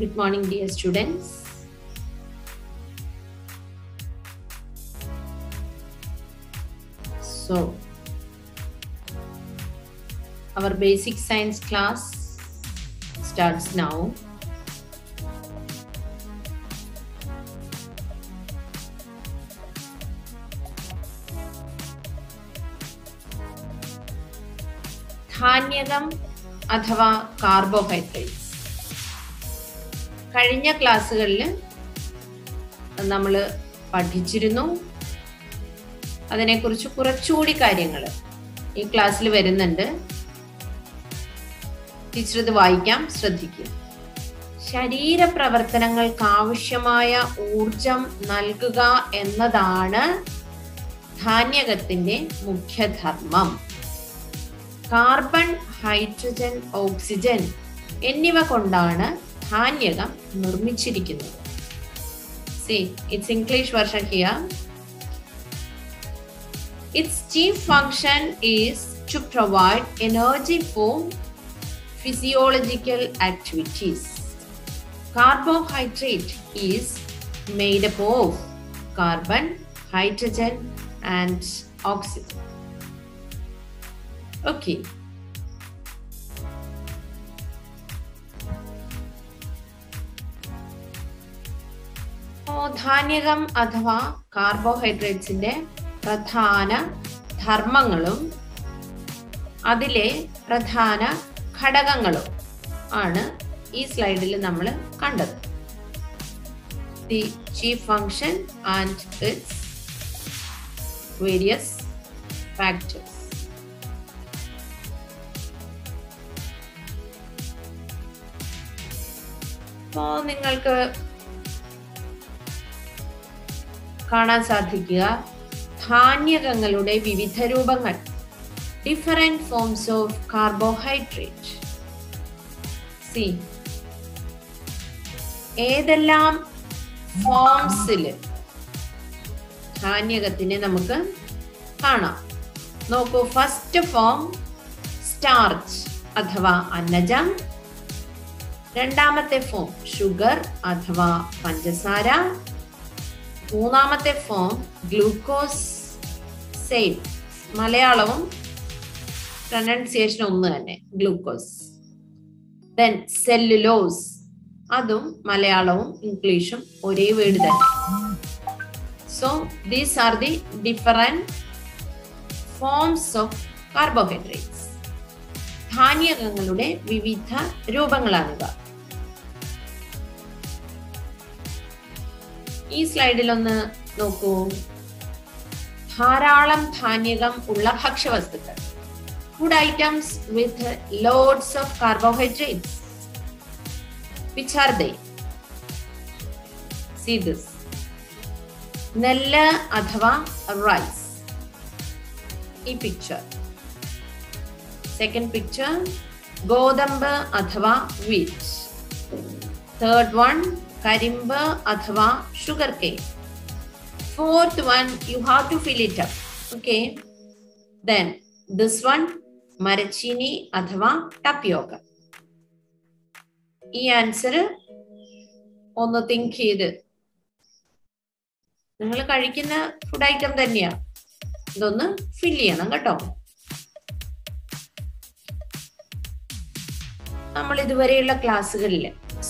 Good morning, dear students. So, our basic science class starts now. ധാന്യകം അഥവാ carbohydrates. കഴിഞ്ഞ ക്ലാസ്സുകളിൽ നമ്മൾ പഠിച്ചിരുന്നു. അതിനെക്കുറിച്ച് കുറച്ചുകൂടി കാര്യങ്ങൾ ഈ ക്ലാസ്സിൽ വരുന്നുണ്ട്. ടീച്ചർ ഇത് വായിക്കാം, ശ്രദ്ധിക്കുക. ശരീരപ്രവർത്തനങ്ങൾക്ക് ആവശ്യമായ ഊർജം നൽകുക എന്നതാണ് ധാന്യകത്തിന്റെ മുഖ്യധർമ്മം. കാർബൺ, ഹൈഡ്രജൻ, ഓക്സിജൻ എന്നിവ കൊണ്ടാണ് ധാന്യകം നിർമ്മിച്ചിരിക്കുന്നത്. See, it's English version here. Its chief function is to provide energy for physiological activities. Carbohydrate is made up of carbon, hydrogen and oxygen. Okay. ധാന്യകം അഥവാ കാർബോഹൈഡ്രേറ്റ്സിന്റെ പ്രധാന ധർമ്മങ്ങളും അതിലെ പ്രധാന ഘടകങ്ങളും ആണ് ഈ സ്ലൈഡിൽ നമ്മൾ കണ്ടത്. The chief function and it's various factors. അപ്പോൾ നിങ്ങൾക്ക് കാണാൻ സാധിക്കുക ധാന്യകങ്ങളുടെ വിവിധ രൂപങ്ങൾ, different forms of carbohydrate. C ഏതെല്ലാം ഫോംസിൽ ധാന്യകത്തിനെ നമുക്ക് കാണാം. നോക്കൂ, ഫസ്റ്റ് ഫോം സ്റ്റാർച്ച് അഥവാ അന്നജം. രണ്ടാമത്തെ ഫോം ഷുഗർ അഥവാ പഞ്ചസാര. മൂന്നാമത്തെ ഫോം ഗ്ലൂക്കോസ്. സെയിം, മലയാളവും പ്രൊനൗൺസിയേഷൻ ഒന്ന് തന്നെ, ഗ്ലൂക്കോസ്. ദെൻ സെല്ലുലോസ്, അതും മലയാളവും ഇംഗ്ലീഷും ഒരേ വേർഡ് തന്നെ. So these are the different forms of carbohydrates. ധാന്യകങ്ങളുടെ വിവിധ രൂപങ്ങളാണിവ. ഈ സ്ലൈഡിൽ ഒന്ന് നോക്കൂ. ധാരാളം ധാന്യകം ഉള്ള ഭക്ഷ്യവസ്തുക്കൾ, food items with loads of carbohydrates. Which are they? See this. നെല്ല് അഥവാ റൈസ്, ഈ പിക്ചർ. സെക്കൻഡ് പിക്ചർ ഗോതമ്പ് അഥവാ വീറ്റ്. തേർഡ് വൺ കരിമ്പ് അഥവാ sugarcane. Fourth one you have to fill it up. Okay. Then this one മരച്ചീനി അഥവാ ടപ്പിയോക്ക. ഈ ആൻസർ ഒന്ന് തിങ്ക് ചെയ്ത്, നിങ്ങൾ കഴിക്കുന്ന ഫുഡ് ഐറ്റം തന്നെയാ, ഇതൊന്ന് ഫിൽ ചെയ്യണം കേട്ടോ. നമ്മൾ ഇതുവരെയുള്ള ക്ലാസ്സുകളിൽ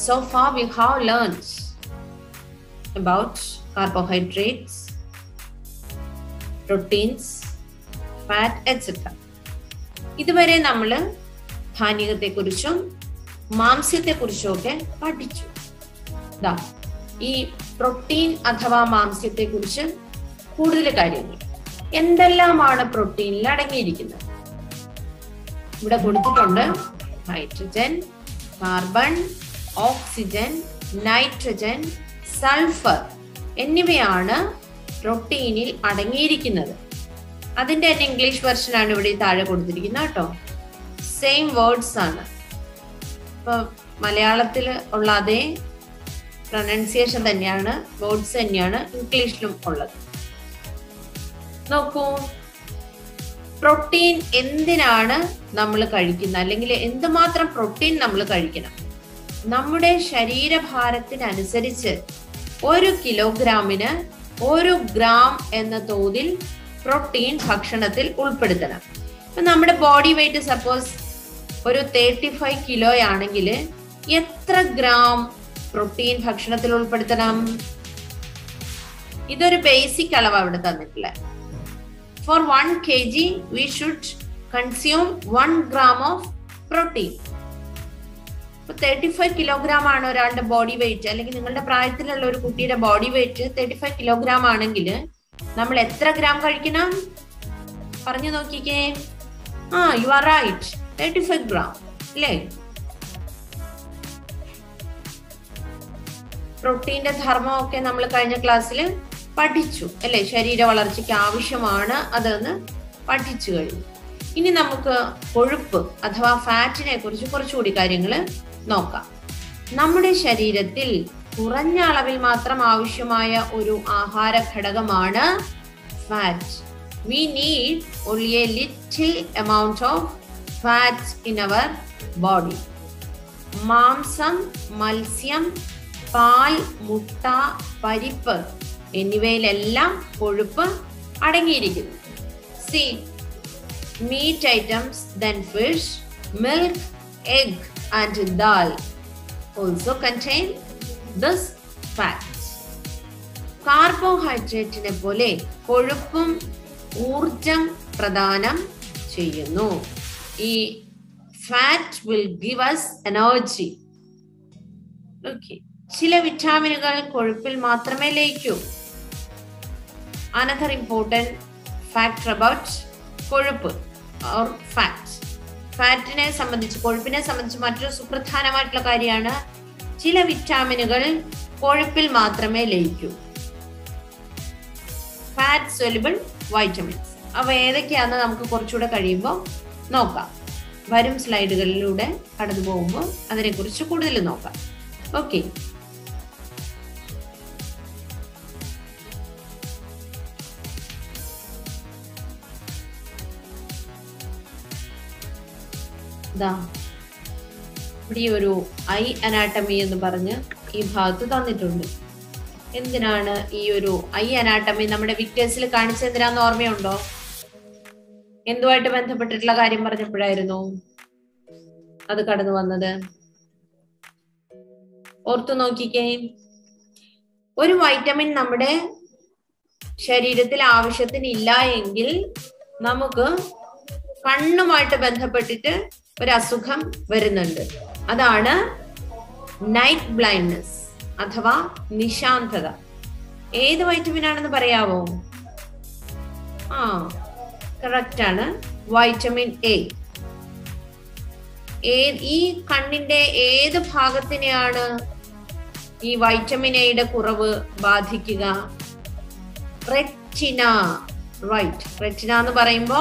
so far we have learned about carbohydrates, proteins, fat, etc. ഇതുവരെ നമ്മൾ ധാന്യകത്തെക്കുറിച്ചും മാംസ്യത്തെക്കുറിച്ചും ഒക്കെ പഠിച്ചു. ഈ പ്രോട്ടീൻ അഥവാ മാംസ്യത്തെക്കുറിച്ച് കൂടുതൽ കാര്യങ്ങൾ. എന്തെല്ലാമാണ് പ്രോട്ടീനിൽ അടങ്ങിയിരിക്കുന്നത്? ഇവിടെ കൊടുത്തിട്ടുണ്ട്. Hydrogen, carbon, oxygen, nitrogen, sulphur എന്നിവയാണ് പ്രോട്ടീനിൽ അടങ്ങിയിരിക്കുന്നത്. അതിന്റെ തന്നെ ഇംഗ്ലീഷ് വെർഷൻ ആണ് ഇവിടെ താഴെ കൊടുത്തിരിക്കുന്നത് കേട്ടോ. സെയിം വേർഡ്സ് ആണ്. ഇപ്പൊ മലയാളത്തിൽ ഉള്ള അതേ പ്രൊനൗൺസിയേഷൻ തന്നെയാണ്, വേർഡ്സ് തന്നെയാണ് ഇംഗ്ലീഷിലും ഉള്ളത്. നോക്കൂ, പ്രോട്ടീൻ എന്തിനാണ് നമ്മൾ കഴിക്കുന്നത്, അല്ലെങ്കിൽ എന്തുമാത്രം പ്രോട്ടീൻ നമ്മൾ കഴിക്കണം? നമ്മുടെ ശരീരഭാരത്തിനനുസരിച്ച് 1 കിലോഗ്രാമിന് 1 ഗ്രാം എന്ന തോതിൽ പ്രോട്ടീൻ ഭക്ഷണത്തിൽ ഉൾപ്പെടുത്തണം. ഇപ്പൊ നമ്മുടെ ബോഡി വെയിറ്റ് സപ്പോസ് ഒരു 35 കിലോ ആണെങ്കിൽ എത്ര ഗ്രാം പ്രോട്ടീൻ ഭക്ഷണത്തിൽ ഉൾപ്പെടുത്തണം? ഇതൊരു ബേസിക് അളവ് അവിടെ തന്നിട്ടില്ല. For 1 kg we should consume 1 gram of protein. 35 kilogram ആണ് ഒരാളുടെ ബോഡി വെയിറ്റ്, അല്ലെങ്കിൽ നിങ്ങളുടെ പ്രായത്തിലുള്ള ഒരു കുട്ടിയുടെ ബോഡി വെയിറ്റ് 35 കിലോഗ്രാം ആണെങ്കിൽ നമ്മൾ എത്ര ഗ്രാം കഴിക്കണം? പറഞ്ഞു നോക്കിക്കേ. യു ആർ റൈറ്റ്, 35 ഗ്രാം അല്ലേ? പ്രോട്ടീന്റെ ധർമ്മമൊക്കെ നമ്മൾ കഴിഞ്ഞ ക്ലാസ്സിൽ പഠിച്ചു അല്ലെ? ശരീര വളർച്ചയ്ക്ക് ആവശ്യമാണ് അതെന്ന് പഠിച്ചു കഴിഞ്ഞു. ഇനി നമുക്ക് കൊഴുപ്പ് അഥവാ ഫാറ്റിനെ കുറിച്ച് കുറച്ചുകൂടി കാര്യങ്ങൾ നോക്കാം. നമ്മുടെ ശരീരത്തിൽ കുറഞ്ഞ അളവിൽ മാത്രം ആവശ്യമായ ഒരു ആഹാര ഘടകമാണ് fat. We need only a little amount of fat in our body. മാംസം, മത്സ്യം, പാൽ, മുട്ട, പരിപ്പ് എന്നിവയിലെല്ലാം കൊഴുപ്പ് അടങ്ങിയിരിക്കുന്നു. See, meat items, then fish, milk, egg and dal also contain this fat. കാർബോഹൈഡ്രേറ്റിനെ പോലെ കൊഴുപ്പും ഊർജം പ്രദാനം ചെയ്യുന്നു. ഈ fat will give us energy. Okay. ചില വിറ്റാമിനുകൾ കൊഴുപ്പിൽ മാത്രമേ ലയിക്കൂ. Another important factor about കൊഴുപ്പ് or fat. ഫാറ്റിനെ സംബന്ധിച്ച്, കൊഴുപ്പിനെ സംബന്ധിച്ച് മറ്റൊരു സുപ്രധാനമായിട്ടുള്ള കാര്യമാണ് ചില വിറ്റാമിനുകൾ കൊഴുപ്പിൽ മാത്രമേ ലയിക്കൂ. Fat soluble vitamins. അവ ഏതൊക്കെയാണെന്ന് നമുക്ക് കുറച്ചുകൂടെ കഴിയുമ്പോൾ നോക്കാം. വരും സ്ലൈഡുകളിലൂടെ കടന്നു പോകുമ്പോൾ അതിനെക്കുറിച്ച് കൂടുതൽ നോക്കാം. ഓക്കെ. ഇവിടെ ഒരു ഐ അനാട്ടമി എന്ന് പറഞ്ഞ് ഈ ഭാഗത്ത് തന്നിട്ടുണ്ട്. എന്തിനാണ് ഈ ഒരു ഐ അനാട്ടമി നമ്മുടെ വിക്ടേഴ്സിൽ കാണിച്ചത്? എന്തിനാന്ന് ഓർമ്മയുണ്ടോ? എന്തുമായിട്ട് ബന്ധപ്പെട്ടിട്ടുള്ള കാര്യം പറഞ്ഞപ്പോഴായിരുന്നു അത് കടന്നു വന്നത്? ഓർത്തു നോക്കിക്കേ. ഒരു വൈറ്റമിൻ നമ്മുടെ ശരീരത്തിൽ ആവശ്യത്തിന് ഇല്ല എങ്കിൽ നമുക്ക് കണ്ണുമായിട്ട് ബന്ധപ്പെട്ടിട്ട് ഒരു അസുഖം വരുന്നുണ്ട്. അതാണ് നൈറ്റ് ബ്ലൈൻഡ്നെസ് അഥവാ നിശാന്തത. ഏത് വൈറ്റമിൻ ആണെന്ന് പറയാവോ? കറക്റ്റ് ആണ്, വൈറ്റമിൻ എ. ഈ കണ്ണിന്റെ ഏത് ഭാഗത്തിനെയാണ് ഈ വൈറ്റമിൻ എയുടെ കുറവ് ബാധിക്കുക? റെറ്റിന. റൈറ്റ്. റെറ്റിന എന്ന് പറയുമ്പോ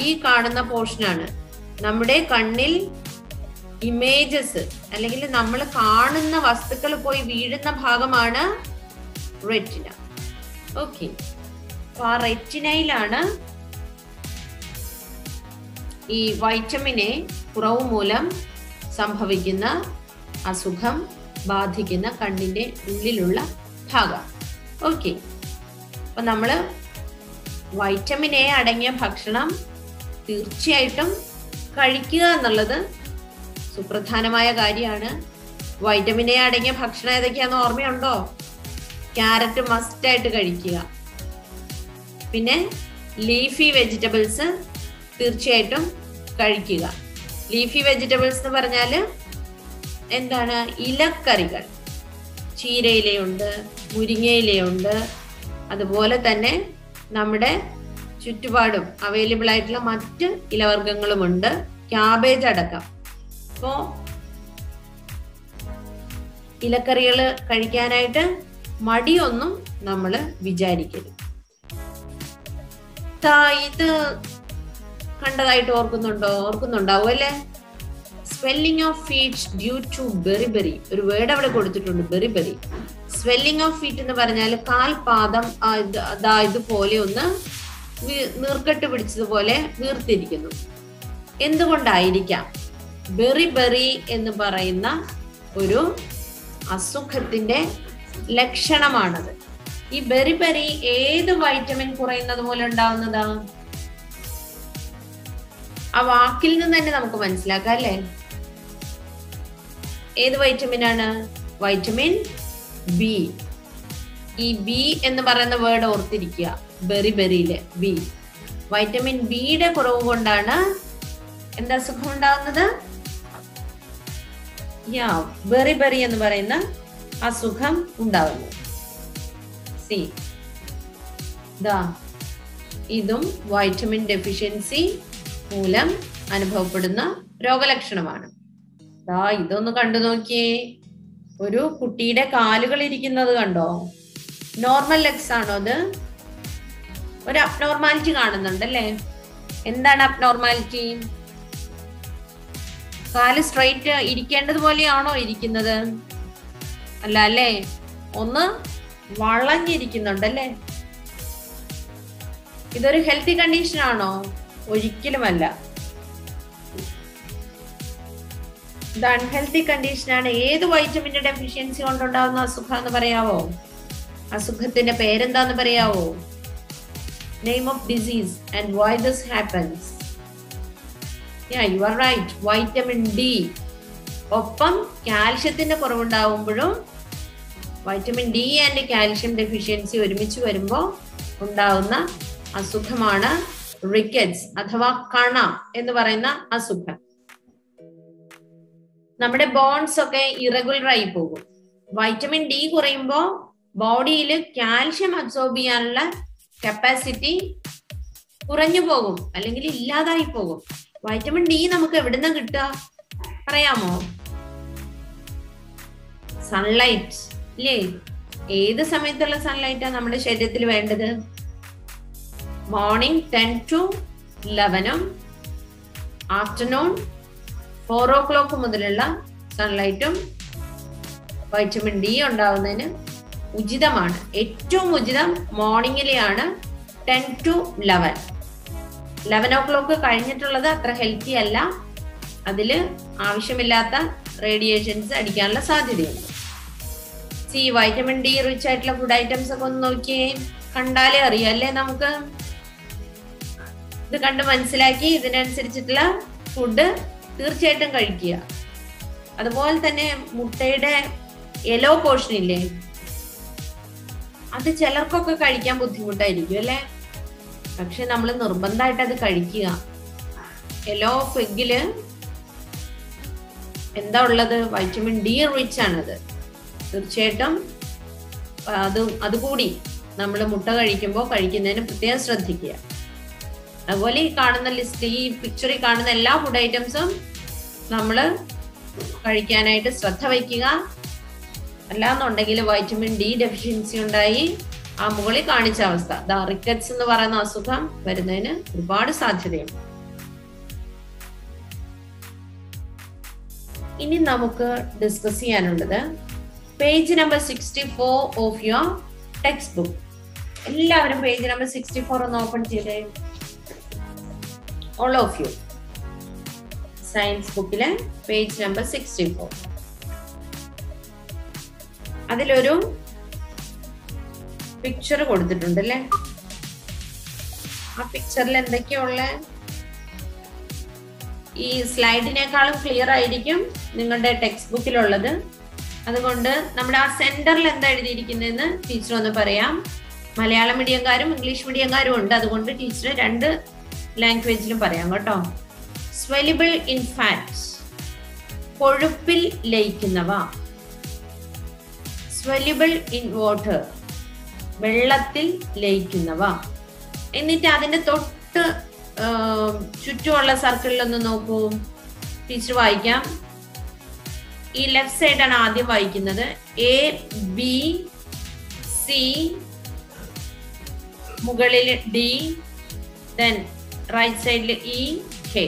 ഈ കാണുന്ന പോർഷനാണ്. നമ്മുടെ കണ്ണിൽ ഇമേജസ് അല്ലെങ്കിൽ നമ്മൾ കാണുന്ന വസ്തുക്കൾ പോയി വീഴുന്ന ഭാഗമാണ് റെറ്റിന. ഓക്കെ. അപ്പൊ ആ റെറ്റിനയിലാണ് ഈ വൈറ്റമിൻ എ കുറവ് മൂലം സംഭവിക്കുന്ന അസുഖം ബാധിക്കുന്ന കണ്ണിന്റെ ഉള്ളിലുള്ള ഭാഗം. ഓക്കെ. അപ്പൊ നമ്മള് വൈറ്റമിൻ എ അടങ്ങിയ ഭക്ഷണം തീർച്ചയായിട്ടും കഴിക്കുക എന്നുള്ളത് സുപ്രധാനമായ കാര്യമാണ്. വൈറ്റമിൻ എ അടങ്ങിയ ഭക്ഷണം ഏതൊക്കെയാന്ന് ഓർമ്മയുണ്ടോ? ക്യാരറ്റ് മസ്റ്റ് ആയിട്ട് കഴിക്കുക. പിന്നെ ലീഫി വെജിറ്റബിൾസ് തീർച്ചയായിട്ടും കഴിക്കുക. ലീഫി വെജിറ്റബിൾസ് എന്ന് പറഞ്ഞാൽ എന്താണ്? ഇലക്കറികൾ. ചീരയിലയുണ്ട്, മുരിങ്ങയിലയുണ്ട്, അതുപോലെ തന്നെ നമ്മുടെ ചുറ്റുപാടും അവൈലബിൾ ആയിട്ടുള്ള മറ്റ് ഇലവർഗ്ഗങ്ങളുമുണ്ട്, ക്യാബേജ് അടക്കം. അപ്പോ ഇലക്കറികൾ കഴിക്കാനായിട്ട് മടിയൊന്നും നമ്മൾ വിചാരിക്കരുത്. ഇത് കണ്ടതായിട്ട് ഓർക്കുന്നുണ്ടാവും അല്ലേ? Swelling of feet due to beriberi. ഒരു വേർഡ് അവിടെ കൊടുത്തിട്ടുണ്ട്, ബെറിബെറി. സ്വെല്ലിംഗ് ഓഫ് ഫീറ്റ് എന്ന് പറഞ്ഞാൽ കാൽപാദം ഇതുപോലെ ഒന്ന് നീർക്കെട്ട് പിടിച്ചതുപോലെ വീർത്തിരിക്കുന്നു. എന്തുകൊണ്ടായിരിക്കാം? ബെറിബെറി എന്ന് പറയുന്ന ഒരു അസുഖത്തിന്റെ ലക്ഷണമാണത്. ഈ ബെറി ബെറി ഏത് വൈറ്റമിൻ കുറയുന്നത് പോലെ ഉണ്ടാവുന്നതാ? ആ വാക്കിൽ നിന്ന് തന്നെ നമുക്ക് മനസ്സിലാക്കാം അല്ലേ? ഏത് വൈറ്റമിൻ ആണ്? Vitamin B. ഈ ബി എന്ന് പറയുന്ന വേർഡ് ഓർത്തിരിക്കുക. ബെറി ബെറിയിലെ ബി, വൈറ്റമിൻ ബിയുടെ കുറവ് കൊണ്ടാണ് എന്താ അസുഖം ഉണ്ടാകുന്നത്? ബെറി ബെറി എന്ന് പറയുന്ന അസുഖം ഉണ്ടാകുന്നു. സി, ഇതും വൈറ്റമിൻ ഡെഫിഷ്യൻസി മൂലം അനുഭവപ്പെടുന്ന രോഗലക്ഷണമാണ്. ഇതൊന്ന് കണ്ടു നോക്കിയേ. ഒരു കുട്ടിയുടെ കാലുകൾ ഇരിക്കുന്നത് കണ്ടോ? നോർമൽ ലെഗ്സ് ആണോ അത്? ഒരു അബ്നോർമാലിറ്റി കാണുന്നുണ്ടല്ലേ? എന്താണ് അബ്നോർമാലിറ്റി? കാല് സ്ട്രൈറ്റ് ഇരിക്കേണ്ടതുപോലെയാണോ ഇരിക്കുന്നത്? അല്ല അല്ലേ, ഒന്ന് വളഞ്ഞിരിക്കുന്നുണ്ടല്ലേ? ഇതൊരു ഹെൽത്തി കണ്ടീഷൻ ആണോ? ഒരിക്കലുമല്ല. ഇത് അൺഹെൽത്തി കണ്ടീഷനാണ്. ഏത് വൈറ്റമിന്റെ ഡെഫിഷ്യൻസി കൊണ്ടുണ്ടാകുന്ന അസുഖം എന്ന് പറയാവോ? അസുഖത്തിന്റെ പേരെന്താന്ന് പറയാവോ? Name of disease and why this happens. You are right. Vitamin D. ഒപ്പം കാൽഷ്യത്തിന്റെ കുറവുണ്ടാവുമ്പോഴും vitamin D and calcium deficiency ഒരുമിച്ച് വരുമ്പോൾ ഉണ്ടാകുന്ന അസുഖമാണ് റിക്കറ്റ്സ് അഥവാ കണ എന്ന് പറയുന്ന അസുഖം. നമ്മുടെ ബോൺസ് ഒക്കെ ഇറഗുലർ ആയി പോകും. വൈറ്റമിൻ ഡി കുറയുമ്പോൾ ബോഡിയിൽ കാൽഷ്യം അബ്സോർബ് ചെയ്യാനുള്ള കപ്പാസിറ്റി കുറഞ്ഞു പോകും, അല്ലെങ്കിൽ ഇല്ലാതായി പോകും. വൈറ്റമിൻ ഡി നമുക്ക് എവിടുന്ന കിട്ടുക പറയാമോ? സൺലൈറ്റ് ഇല്ലേ? ഏത് സമയത്തുള്ള സൺലൈറ്റാ നമ്മുടെ ശരീരത്തിൽ വേണ്ടത്? മോർണിംഗ് 10 to 11 ആഫ്റ്റർനൂൺ 4 o'clock മുതലുള്ള സൺലൈറ്റും വൈറ്റമിൻ ഡി ഉണ്ടാവുന്നതിന് ഉചിതമാണ്. ഏറ്റവും ഉചിതം മോർണിംഗിലെയാണ് 10 to 11. 11 o'clock കഴിഞ്ഞിട്ടുള്ളത് അത്ര ഹെൽത്തി അല്ല. അതില് ആവശ്യമില്ലാത്ത റേഡിയേഷൻസ് അടിക്കാനുള്ള സാധ്യതയുണ്ട്. വൈറ്റമിൻ ഡി റിച്ച് ആയിട്ടുള്ള ഫുഡ് ഐറ്റംസ് ഒക്കെ ഒന്ന് നോക്കിയേ. കണ്ടാലേ അറിയാല്ലേ നമുക്ക്. ഇത് കണ്ട് മനസ്സിലാക്കി ഇതിനനുസരിച്ചിട്ടുള്ള ഫുഡ് തീർച്ചയായിട്ടും കഴിക്കുക. അതുപോലെ തന്നെ മുട്ടയുടെ യെല്ലോ പോർഷൻ ഇല്ലേ, അത് ചിലർക്കൊക്കെ കഴിക്കാൻ ബുദ്ധിമുട്ടായിരിക്കും അല്ലെ? പക്ഷെ നമ്മൾ നിർബന്ധമായിട്ട് അത് കഴിക്കുക. യെല്ലോ ഓഫ് എഗ്ഗില് എന്താ ഉള്ളത്? വൈറ്റമിൻ ഡി റിച്ച് ആണത്. തീർച്ചയായിട്ടും അതുകൂടി നമ്മൾ മുട്ട കഴിക്കുമ്പോൾ കഴിക്കുന്നതിന് പ്രത്യേകം ശ്രദ്ധിക്കുക. അതുപോലെ ഈ കാണുന്ന ലിസ്റ്റ്, ഈ പിക്ചറിൽ കാണുന്ന എല്ലാ ഫുഡ് ഐറ്റംസും നമ്മൾ കഴിക്കാനായിട്ട് ശ്രദ്ധ വയ്ക്കുക. അല്ലാന്നുണ്ടെങ്കിൽ വൈറ്റമിൻ ഡി ഡെഫിഷ്യൻസി ഉണ്ടായി ആ മുകളിൽ കാണിച്ച അവസ്ഥ, റിക്കറ്റ്സ് എന്ന് പറയുന്ന അസുഖം വരുന്നതിന് ഒരുപാട് സാധ്യതയുണ്ട്. ഇനി നമുക്ക് ഡിസ്കസ് ചെയ്യാനുള്ളത് page number 64 of your text book. എല്ലാവരും പേജ് നമ്പർ 64 ഒന്ന് ഓപ്പൺ ചെയ്തേ. All of you. സയൻസ് ബുക്കിലെ പേജ് നമ്പർ 64. അതിലൊരു പിക്ചർ കൊടുത്തിട്ടുണ്ട് അല്ലേ? ആ പിക്ചറിൽ എന്തൊക്കെയുള്ള? ഈ സ്ലൈഡിനേക്കാളും ക്ലിയർ ആയിരിക്കും നിങ്ങളുടെ ടെക്സ്റ്റ് ബുക്കിലുള്ളത്. അതുകൊണ്ട് നമ്മുടെ ആ സെന്ററിൽ എന്താ എഴുതിയിരിക്കുന്നതെന്ന് ടീച്ചർ ഒന്ന് പറയാം. മലയാളം മീഡിയംകാരും ഇംഗ്ലീഷ് മീഡിയംകാരും ഉണ്ട്. അതുകൊണ്ട് ടീച്ചർ 2 ലാംഗ്വേജിലും പറയാം കേട്ടോ. സ്വെലിബിൾ ഇൻ ഫാറ്റ്സ്, കൊഴുപ്പിൽ ലയിക്കുന്നവ. സ്വെലിബിൾ ഇൻ വാട്ടർ, വെള്ളത്തിൽ ലയിക്കുന്നവ. എന്നിട്ട് അതിന്റെ തൊട്ട് ചുറ്റുമുള്ള സർക്കിളിലൊന്ന് നോക്കൂ. ടീച്ചർ വായിക്കാം. ഈ ലെഫ്റ്റ് സൈഡാണ് ആദ്യം വായിക്കുന്നത്. A, B, C, മുകളിൽ D, then റൈറ്റ് സൈഡിൽ E, K.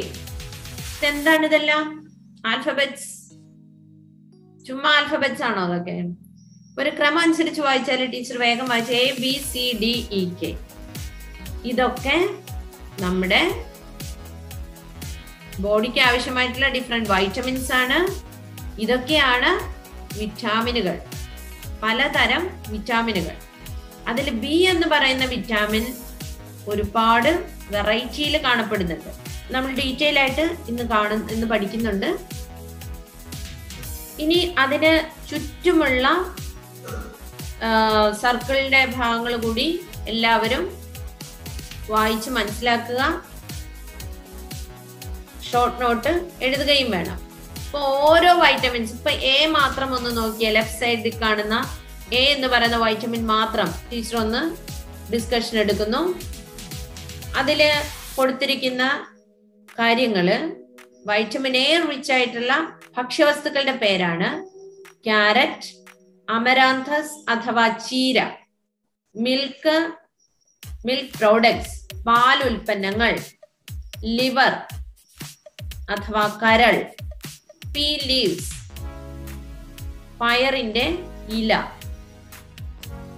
എന്താണ് ഇതെല്ലാം? ആൽഫബറ്റ്സ്. ചുമ്മാ ആൽഫബറ്റ്സ് ആണോ അതൊക്കെ? ഒരു ക്രമം അനുസരിച്ച് വായിച്ചാൽ ടീച്ചർ വേഗം വായിച്ച A, B, C, D, E, K. ഇതൊക്കെ നമ്മുടെ ബോഡിക്ക് ആവശ്യമായിട്ടുള്ള ഡിഫറെന്റ് വൈറ്റമിൻസ് ആണ്. ഇതൊക്കെയാണ് വിറ്റാമിനുകൾ, പലതരം വിറ്റാമിനുകൾ. അതിൽ ബി എന്ന് പറയുന്ന വിറ്റാമിൻ ഒരുപാട് വെറൈറ്റിയിൽ കാണപ്പെടുന്നുണ്ട്. നമ്മൾ ഡീറ്റെയിൽ ആയിട്ട് ഇന്ന് പഠിക്കുന്നുണ്ട്. ഇനി അതിന് ചുറ്റുമുള്ള സർക്കിളിന്റെ ഭാഗങ്ങൾ കൂടി എല്ലാവരും വായിച്ച് മനസ്സിലാക്കുക. ഷോർട്ട് നോട്ട് എഴുതുകയും വേണം. ഇപ്പൊ ഓരോ വൈറ്റമിൻസ്, ഇപ്പൊ എ മാത്രം ഒന്ന് നോക്കിയാൽ ലെഫ്റ്റ് സൈഡിൽ കാണുന്ന എ എന്ന് പറയുന്ന വൈറ്റമിൻ മാത്രം ടീച്ചർ ഒന്ന് ഡിസ്കഷൻ എടുക്കുന്നു. അതില് കൊടുത്തിരിക്കുന്ന കാര്യങ്ങള് വൈറ്റമിൻ എ റിച്ച് ആയിട്ടുള്ള ഭക്ഷ്യവസ്തുക്കളുടെ പേരാണ് ക്യാരറ്റ്, അമരാന്തസ് അഥവാ ചീര, മിൽക്ക് പ്രോഡക്ട്സ് പാൽ ഉൽപ്പന്നങ്ങൾ, ലിവർ അഥവാ കരൾ, പീ ലീവ്സ് പയറിന്റെ ഇല,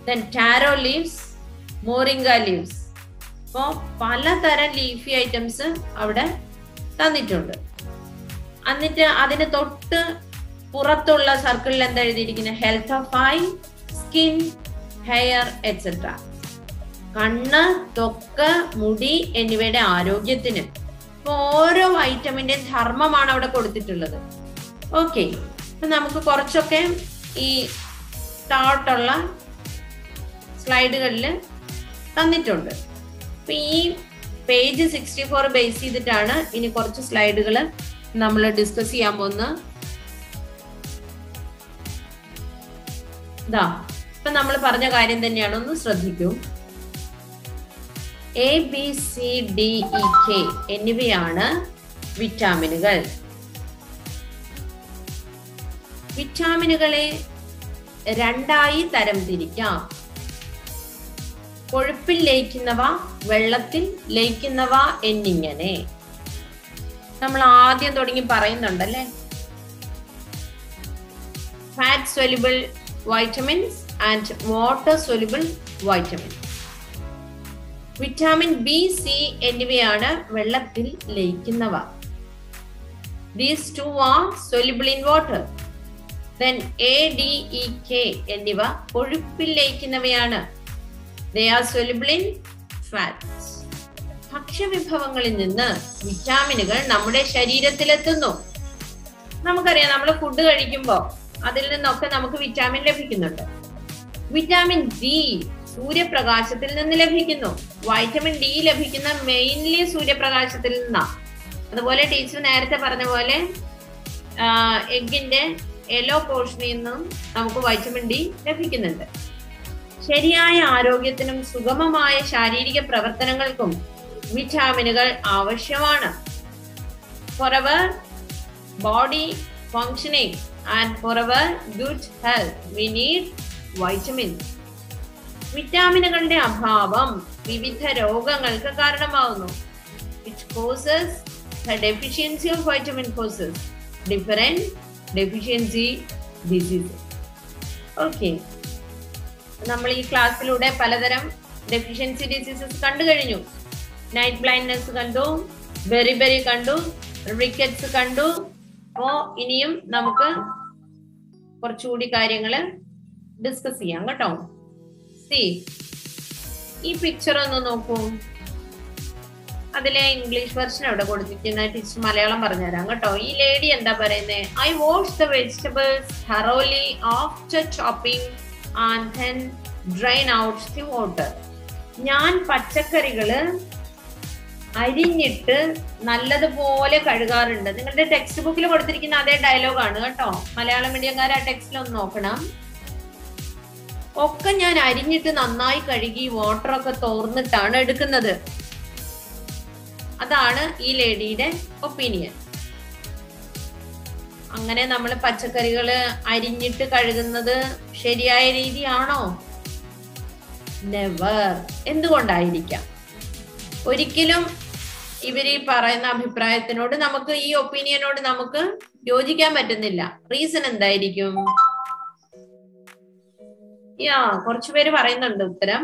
then ടാരോ ലീവ്സ്, മോറിംഗ ലീവ്സ്. അപ്പോ പലതരം ലീഫി ഐറ്റംസ് അവിടെ തന്നിട്ടുണ്ട്. എന്നിട്ട് അതിന് തൊട്ട് പുറത്തുള്ള സർക്കിളിൽ എന്താ എഴുതിയിരിക്കുന്നത്? Health of I, skin, hair etcetera. കണ്ണ്, ത്വക്ക്, മുടി എന്നിവയുടെ ആരോഗ്യത്തിന്. അപ്പൊ ഓരോ വൈറ്റമിന്റെ ധർമ്മമാണ് അവിടെ കൊടുത്തിട്ടുള്ളത്. ഓക്കെ, അപ്പൊ നമുക്ക് കുറച്ചൊക്കെ ഈ താഴോട്ടുള്ള സ്ലൈഡുകളിൽ തന്നിട്ടുണ്ട്. അപ്പൊ ഈ പേജ് 64 ബേസ് ചെയ്തിട്ടാണ് ഇനി കുറച്ച് സ്ലൈഡുകൾ നമ്മൾ ഡിസ്കസ് ചെയ്യാൻ പോകുന്നത്. ഇപ്പൊ നമ്മൾ പറഞ്ഞ കാര്യം തന്നെയാണ്, ഒന്ന് ശ്രദ്ധിക്കൂ. A, B, C, D, E, K എന്നിവയാണ് വിറ്റാമിനുകൾ. വിറ്റാമിനുകളെ രണ്ടായി തരംതിരിക്കാം. കൊഴുപ്പിൽ ലയിക്കുന്നവ, വെള്ളത്തിൽ ലയിക്കുന്നവ എന്നിങ്ങനെ. നമ്മൾ ആദ്യം തുടങ്ങി പറയുന്നുണ്ടല്ലേ, fat soluble vitamins and water soluble vitamins. Vitamin B, C എന്നിവയാണ് വെള്ളത്തിൽ ലയിക്കുന്നവ. These two are soluble in water. Then A, D, E, K എന്നിവ കൊഴുപ്പിൽ ലയിക്കുന്നവയാണ്. They are soluble in fats. ഭക്ഷ്യവിഭവങ്ങളിൽ നിന്ന് വിറ്റാമിനുകൾ നമ്മുടെ ശരീരത്തിലെത്തുന്നു. നമുക്കറിയാം, നമ്മൾ ഫുഡ് കഴിക്കുമ്പോൾ അതിൽ നിന്നൊക്കെ നമുക്ക് വിറ്റാമിൻ ലഭിക്കുന്നുണ്ട്. വിറ്റാമിൻ ഡി സൂര്യപ്രകാശത്തിൽ നിന്ന് ലഭിക്കുന്നു. വൈറ്റമിൻ ഡി ലഭിക്കുന്ന മെയിൻലി സൂര്യപ്രകാശത്തിൽ നിന്നാണ്. അതുപോലെ ടീച്ചർ നേരത്തെ പറഞ്ഞ പോലെ എഗ്ഗിന്റെ യെല്ലോ പോർഷനിൽ നിന്നും നമുക്ക് വൈറ്റമിൻ ഡി ലഭിക്കുന്നുണ്ട്. ശരിയായ ആരോഗ്യത്തിനും സുഗമമായ ശാരീരിക പ്രവർത്തനങ്ങൾക്കും വിറ്റാമിനുകൾ ആവശ്യമാണ്. For our body functioning and for our good health we need vitamins. വിറ്റാമിനുകളുടെ അഭാവം വിവിധ രോഗങ്ങൾക്ക് കാരണമാകുന്നു. It causes the deficiency of vitamin causes different deficiency diseases. Okay. നമ്മൾ ഈ ക്ലാസ്സിലൂടെ പലതരം ഡെഫിഷ്യൻസി ഡിസീസസ് കണ്ടു കഴിഞ്ഞു. നൈറ്റ് ബ്ലൈൻഡ്നെസ് കണ്ടു, ബെറിബെറി കണ്ടു, റിക്കറ്റ്സ് കണ്ടു. അപ്പോ ഇനിയും നമുക്ക് കുറച്ചുകൂടി കാര്യങ്ങള് ഡിസ്കസ് ചെയ്യാം കേട്ടോ. സി, ഈ പിക്ചർ ഒന്ന് നോക്കൂ. അതിലെ ഇംഗ്ലീഷ് വെർഷൻ അവിടെ കൊടുത്തിരിക്കുന്ന ടീച്ചർ മലയാളം പറഞ്ഞുതരാം കേട്ടോ. ഈ ലേഡി എന്താ പറയുന്നത്? I wash the vegetables thoroughly after chopping and then drain out the water. ഞാൻ പച്ചക്കറികള് അരിഞ്ഞിട്ട് നല്ലതുപോലെ കഴുകാറുണ്ട്. നിങ്ങളുടെ ടെക്സ്റ്റ് ബുക്കിൽ കൊടുത്തിരിക്കുന്ന അതേ ഡയലോഗാണ് കേട്ടോ. മലയാളം മീഡിയംകാർ ആ ടെക്സ്റ്റിൽ ഒന്ന് നോക്കണം. ഒക്കെ ഞാൻ അരിഞ്ഞിട്ട് നന്നായി കഴുകി വാട്ടറൊക്കെ തോർന്നിട്ടാണ് എടുക്കുന്നത്. അതാണ് ഈ ലേഡിയുടെ ഒപ്പീനിയൻ. അങ്ങനെ നമ്മൾ പച്ചക്കറികള് അരിഞ്ഞിട്ട് കഴുകുന്നത് ശരിയായ രീതിയാണോ? നെവർ. എന്തുകൊണ്ടായിരിക്കാം? ഒരിക്കലും ഇവര് പറയുന്ന അഭിപ്രായത്തിനോട്, നമുക്ക് ഈ ഒപ്പീനിയനോട് നമുക്ക് യോജിക്കാൻ പറ്റുന്നില്ല. റീസൺ എന്തായിരിക്കും? കുറച്ചു പേര് പറയുന്നുണ്ട് ഉത്തരം.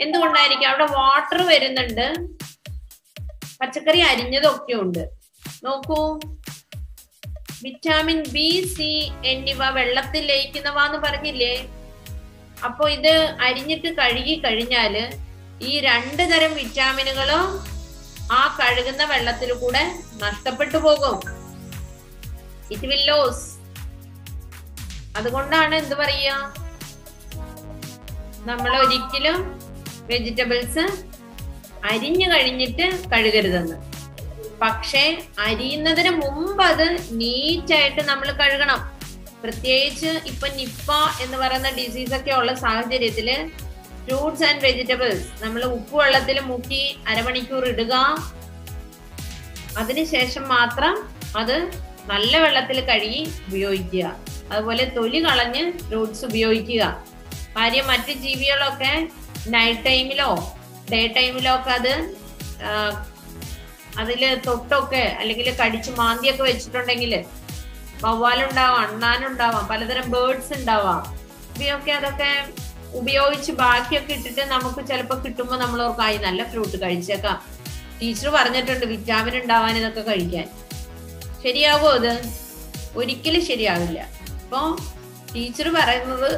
എന്തുകൊണ്ടായിരിക്കും? അവിടെ വാട്ടർ വരുന്നുണ്ട്, പച്ചക്കറി അരിഞ്ഞതൊക്കെ ഉണ്ട്. നോക്കൂ, വിറ്റാമിൻ ബി, സി എന്നിവ വെള്ളത്തിൽ ലയിക്കുന്നവ എന്ന് പറഞ്ഞില്ലേ? അപ്പൊ ഇത് അരിഞ്ഞിട്ട് കഴുകി കഴിഞ്ഞാല് ഈ 2 തരം വിറ്റാമിനുകളും ആ കഴുകുന്ന വെള്ളത്തിൽ കൂടെ നഷ്ടപ്പെട്ടു പോകും. It will loss. അതുകൊണ്ടാണ് എന്ത് പറയാ, നമ്മൾ ഒരിക്കലും വെജിറ്റബിൾസ് അരിഞ്ഞു കഴിഞ്ഞിട്ട് കഴുകരുതെന്ന്. പക്ഷെ അരിയുന്നതിന് മുമ്പ് അത് നീറ്റായിട്ട് നമ്മൾ കഴുകണം. പ്രത്യേകിച്ച് ഇപ്പൊ നിപ്പ എന്ന് പറയുന്ന ഡിസീസ് ഒക്കെ ഉള്ള സാഹചര്യത്തില് ഫ്രൂട്ട്സ് ആൻഡ് വെജിറ്റബിൾസ് നമ്മൾ ഉപ്പുവെള്ളത്തിൽ മുക്കി അരമണിക്കൂർ ഇടുക. അതിനുശേഷം മാത്രം അത് നല്ല വെള്ളത്തിൽ കഴുകി ഉപയോഗിക്കുക. അതുപോലെ തൊലി കളഞ്ഞ് ഫ്രൂട്ട്സ് ഉപയോഗിക്കുക. കാര്യം മറ്റ് ജീവികളൊക്കെ നൈറ്റ് ടൈമിലോ ഡേ ടൈമിലോ ഒക്കെ അതില് തൊട്ടൊക്കെ അല്ലെങ്കിൽ കടിച്ച് മാന്തിയൊക്കെ വെച്ചിട്ടുണ്ടെങ്കിൽ വവ്വാലുണ്ടാവാം, അണ്ണാനുണ്ടാവാം, പലതരം ബേർഡ്സ് ഉണ്ടാവാം. ഇവയൊക്കെ അതൊക്കെ ഉപയോഗിച്ച് ബാക്കിയൊക്കെ ഇട്ടിട്ട് നമുക്ക് ചിലപ്പോൾ കിട്ടുമ്പോൾ നമ്മൾ ഓർക്കായി നല്ല ഫ്രൂട്ട് കഴിച്ചേക്കാം, ടീച്ചർ പറഞ്ഞിട്ടുണ്ട് വിറ്റാമിൻ ഉണ്ടാവാൻ ഇതൊക്കെ കഴിക്കാൻ. ശരിയാവോ? അത് ഒരിക്കലും ശരിയാവില്ല. അപ്പൊ ടീച്ചർ പറയുന്നത്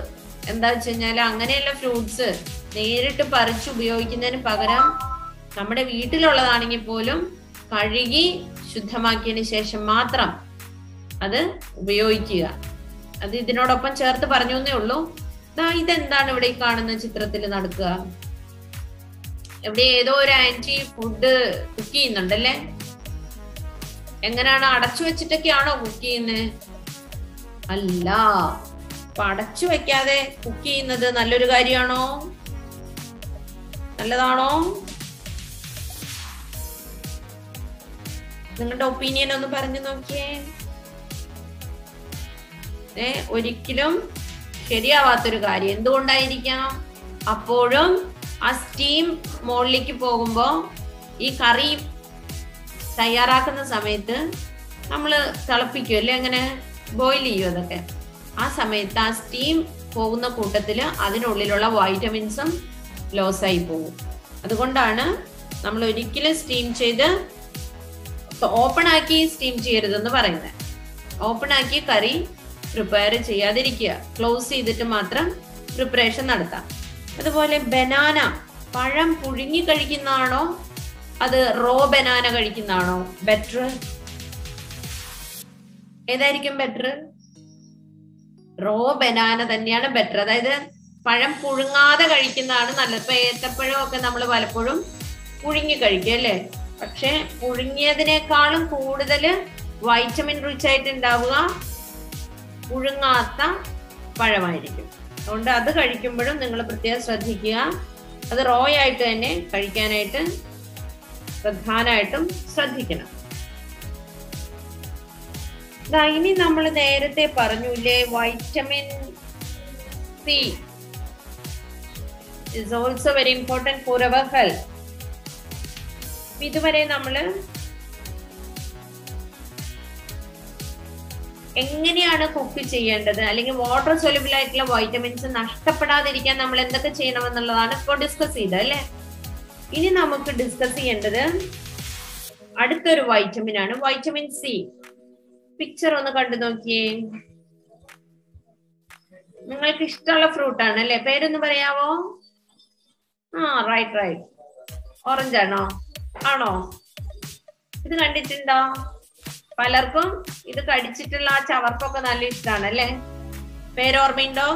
എന്താ വെച്ച് കഴിഞ്ഞാൽ അങ്ങനെയുള്ള ഫ്രൂട്ട്സ് നേരിട്ട് പറിച്ച് ഉപയോഗിക്കുന്നതിന് പകരം നമ്മുടെ വീട്ടിലുള്ളതാണെങ്കിൽ പോലും കഴുകി ശുദ്ധമാക്കിയതിന് ശേഷം മാത്രം അത് ഉപയോഗിക്കുക. അത് ഇതിനോടൊപ്പം ചേർത്ത് പറഞ്ഞു എന്നേ ഉള്ളൂ. ഇതെന്താണ് ഇവിടെ ഈ കാണുന്ന ചിത്രത്തിൽ നടക്കുക? ഇവിടെ ഏതോ ഒരു ആന്റി ഫുഡ് കുക്ക് ചെയ്യുന്നുണ്ടല്ലേ? എങ്ങനെയാണ്, അടച്ചു വെച്ചിട്ടൊക്കെയാണോ കുക്ക് ചെയ്യുന്നത്? അല്ല. അപ്പൊ അടച്ചു വെക്കാതെ കുക്ക് ചെയ്യുന്നത് നല്ലൊരു കാര്യമാണോ? നല്ലതാണോ? നിങ്ങളുടെ ഒപ്പീനിയൻ ഒന്ന് പറഞ്ഞു നോക്കിയേ. ഒരിക്കലും ശരിയാവാത്തൊരു കാര്യം. എന്തുകൊണ്ടായിരിക്കാം? അപ്പോഴും ആ സ്റ്റീം മുകളിലേക്ക് പോകുമ്പോ ഈ കറി തയ്യാറാക്കുന്ന സമയത്ത് നമ്മൾ തിളപ്പിക്കും അല്ലേ, അങ്ങനെ ബോയിൽ ചെയ്യും. അതൊക്കെ ആ സമയത്ത് ആ സ്റ്റീം പോകുന്ന കൂട്ടത്തില് അതിനുള്ളിലുള്ള വൈറ്റമിൻസും ലോസ് ആയി പോകും. അതുകൊണ്ടാണ് നമ്മൾ ഒരിക്കലും സ്റ്റീം ചെയ്ത് ഓപ്പൺ ആക്കി സ്റ്റീം ചെയ്യരുതെന്ന് പറയുന്നത്. ഓപ്പൺ ആക്കി കറി പ്രിപ്പയർ ചെയ്യാതിരിക്കുക, ക്ലോസ് ചെയ്തിട്ട് മാത്രം പ്രിപ്പറേഷൻ നടത്താം. അതുപോലെ ബനാന, പഴം പുഴുങ്ങി കഴിക്കുന്നതാണോ അത് റോ ബനാന കഴിക്കുന്നതാണോ ബെറ്റർ? ഏതായിരിക്കും ബെറ്റർ? റോ ബനാന തന്നെയാണ് ബെറ്റർ. അതായത് പഴം പുഴുങ്ങാതെ കഴിക്കുന്നതാണ് നല്ലത്. ഇപ്പൊ ഏത്തപ്പഴം ഒക്കെ നമ്മൾ പലപ്പോഴും പുഴുങ്ങി കഴിക്കും അല്ലേ? പക്ഷെ പുഴുങ്ങിയതിനേക്കാളും കൂടുതൽ വൈറ്റമിൻ റിച്ച് ആയിട്ട് ഉണ്ടാവുക പുഴുങ്ങാത്ത പഴമായിരിക്കും. അതുകൊണ്ട് അത് കഴിക്കുമ്പോഴും നിങ്ങൾ പ്രത്യേകം ശ്രദ്ധിക്കുക. അത് റോ ആയിട്ട് തന്നെ കഴിക്കാനായിട്ട് പ്രധാനമായിട്ടും ശ്രദ്ധിക്കണം. ഇനി നമ്മൾ നേരത്തെ പറഞ്ഞില്ലേ, vitamin C is also very important for our health. ഇതുവരെ നമ്മൾ എങ്ങനെയാണ് കുക്ക് ചെയ്യേണ്ടത്, അല്ലെങ്കിൽ വാട്ടർ സൊല്യൂബിൾ ആയിട്ടുള്ള വൈറ്റമിൻസ് നഷ്ടപ്പെടാതിരിക്കാൻ നമ്മൾ എന്തൊക്കെ ചെയ്യണമെന്നുള്ളതാണ് ഇപ്പോൾ ഡിസ്കസ് ചെയ്തത് അല്ലേ? ഇനി നമുക്ക് ഡിസ്കസ് ചെയ്യേണ്ടത് അടുത്തൊരു വൈറ്റമിൻ ആണ്, വൈറ്റമിൻ സി. പിക്ചർ ഒന്ന് കണ്ടു നോക്കിയേ. നിങ്ങൾക്ക് ഇഷ്ടമുള്ള ഫ്രൂട്ട് ആണ് അല്ലെ? പേരൊന്ന് പറയാവോ? റൈറ്റ്. ഓറഞ്ച് ആണോ? ഇത് കണ്ടിട്ടുണ്ടോ? പലർക്കും ഇത് കടിച്ചിട്ടുള്ള ആ ചവർപ്പൊക്കെ നല്ല ഇഷ്ടമാണ് അല്ലെ? പേരോർമ്മയുണ്ടോ?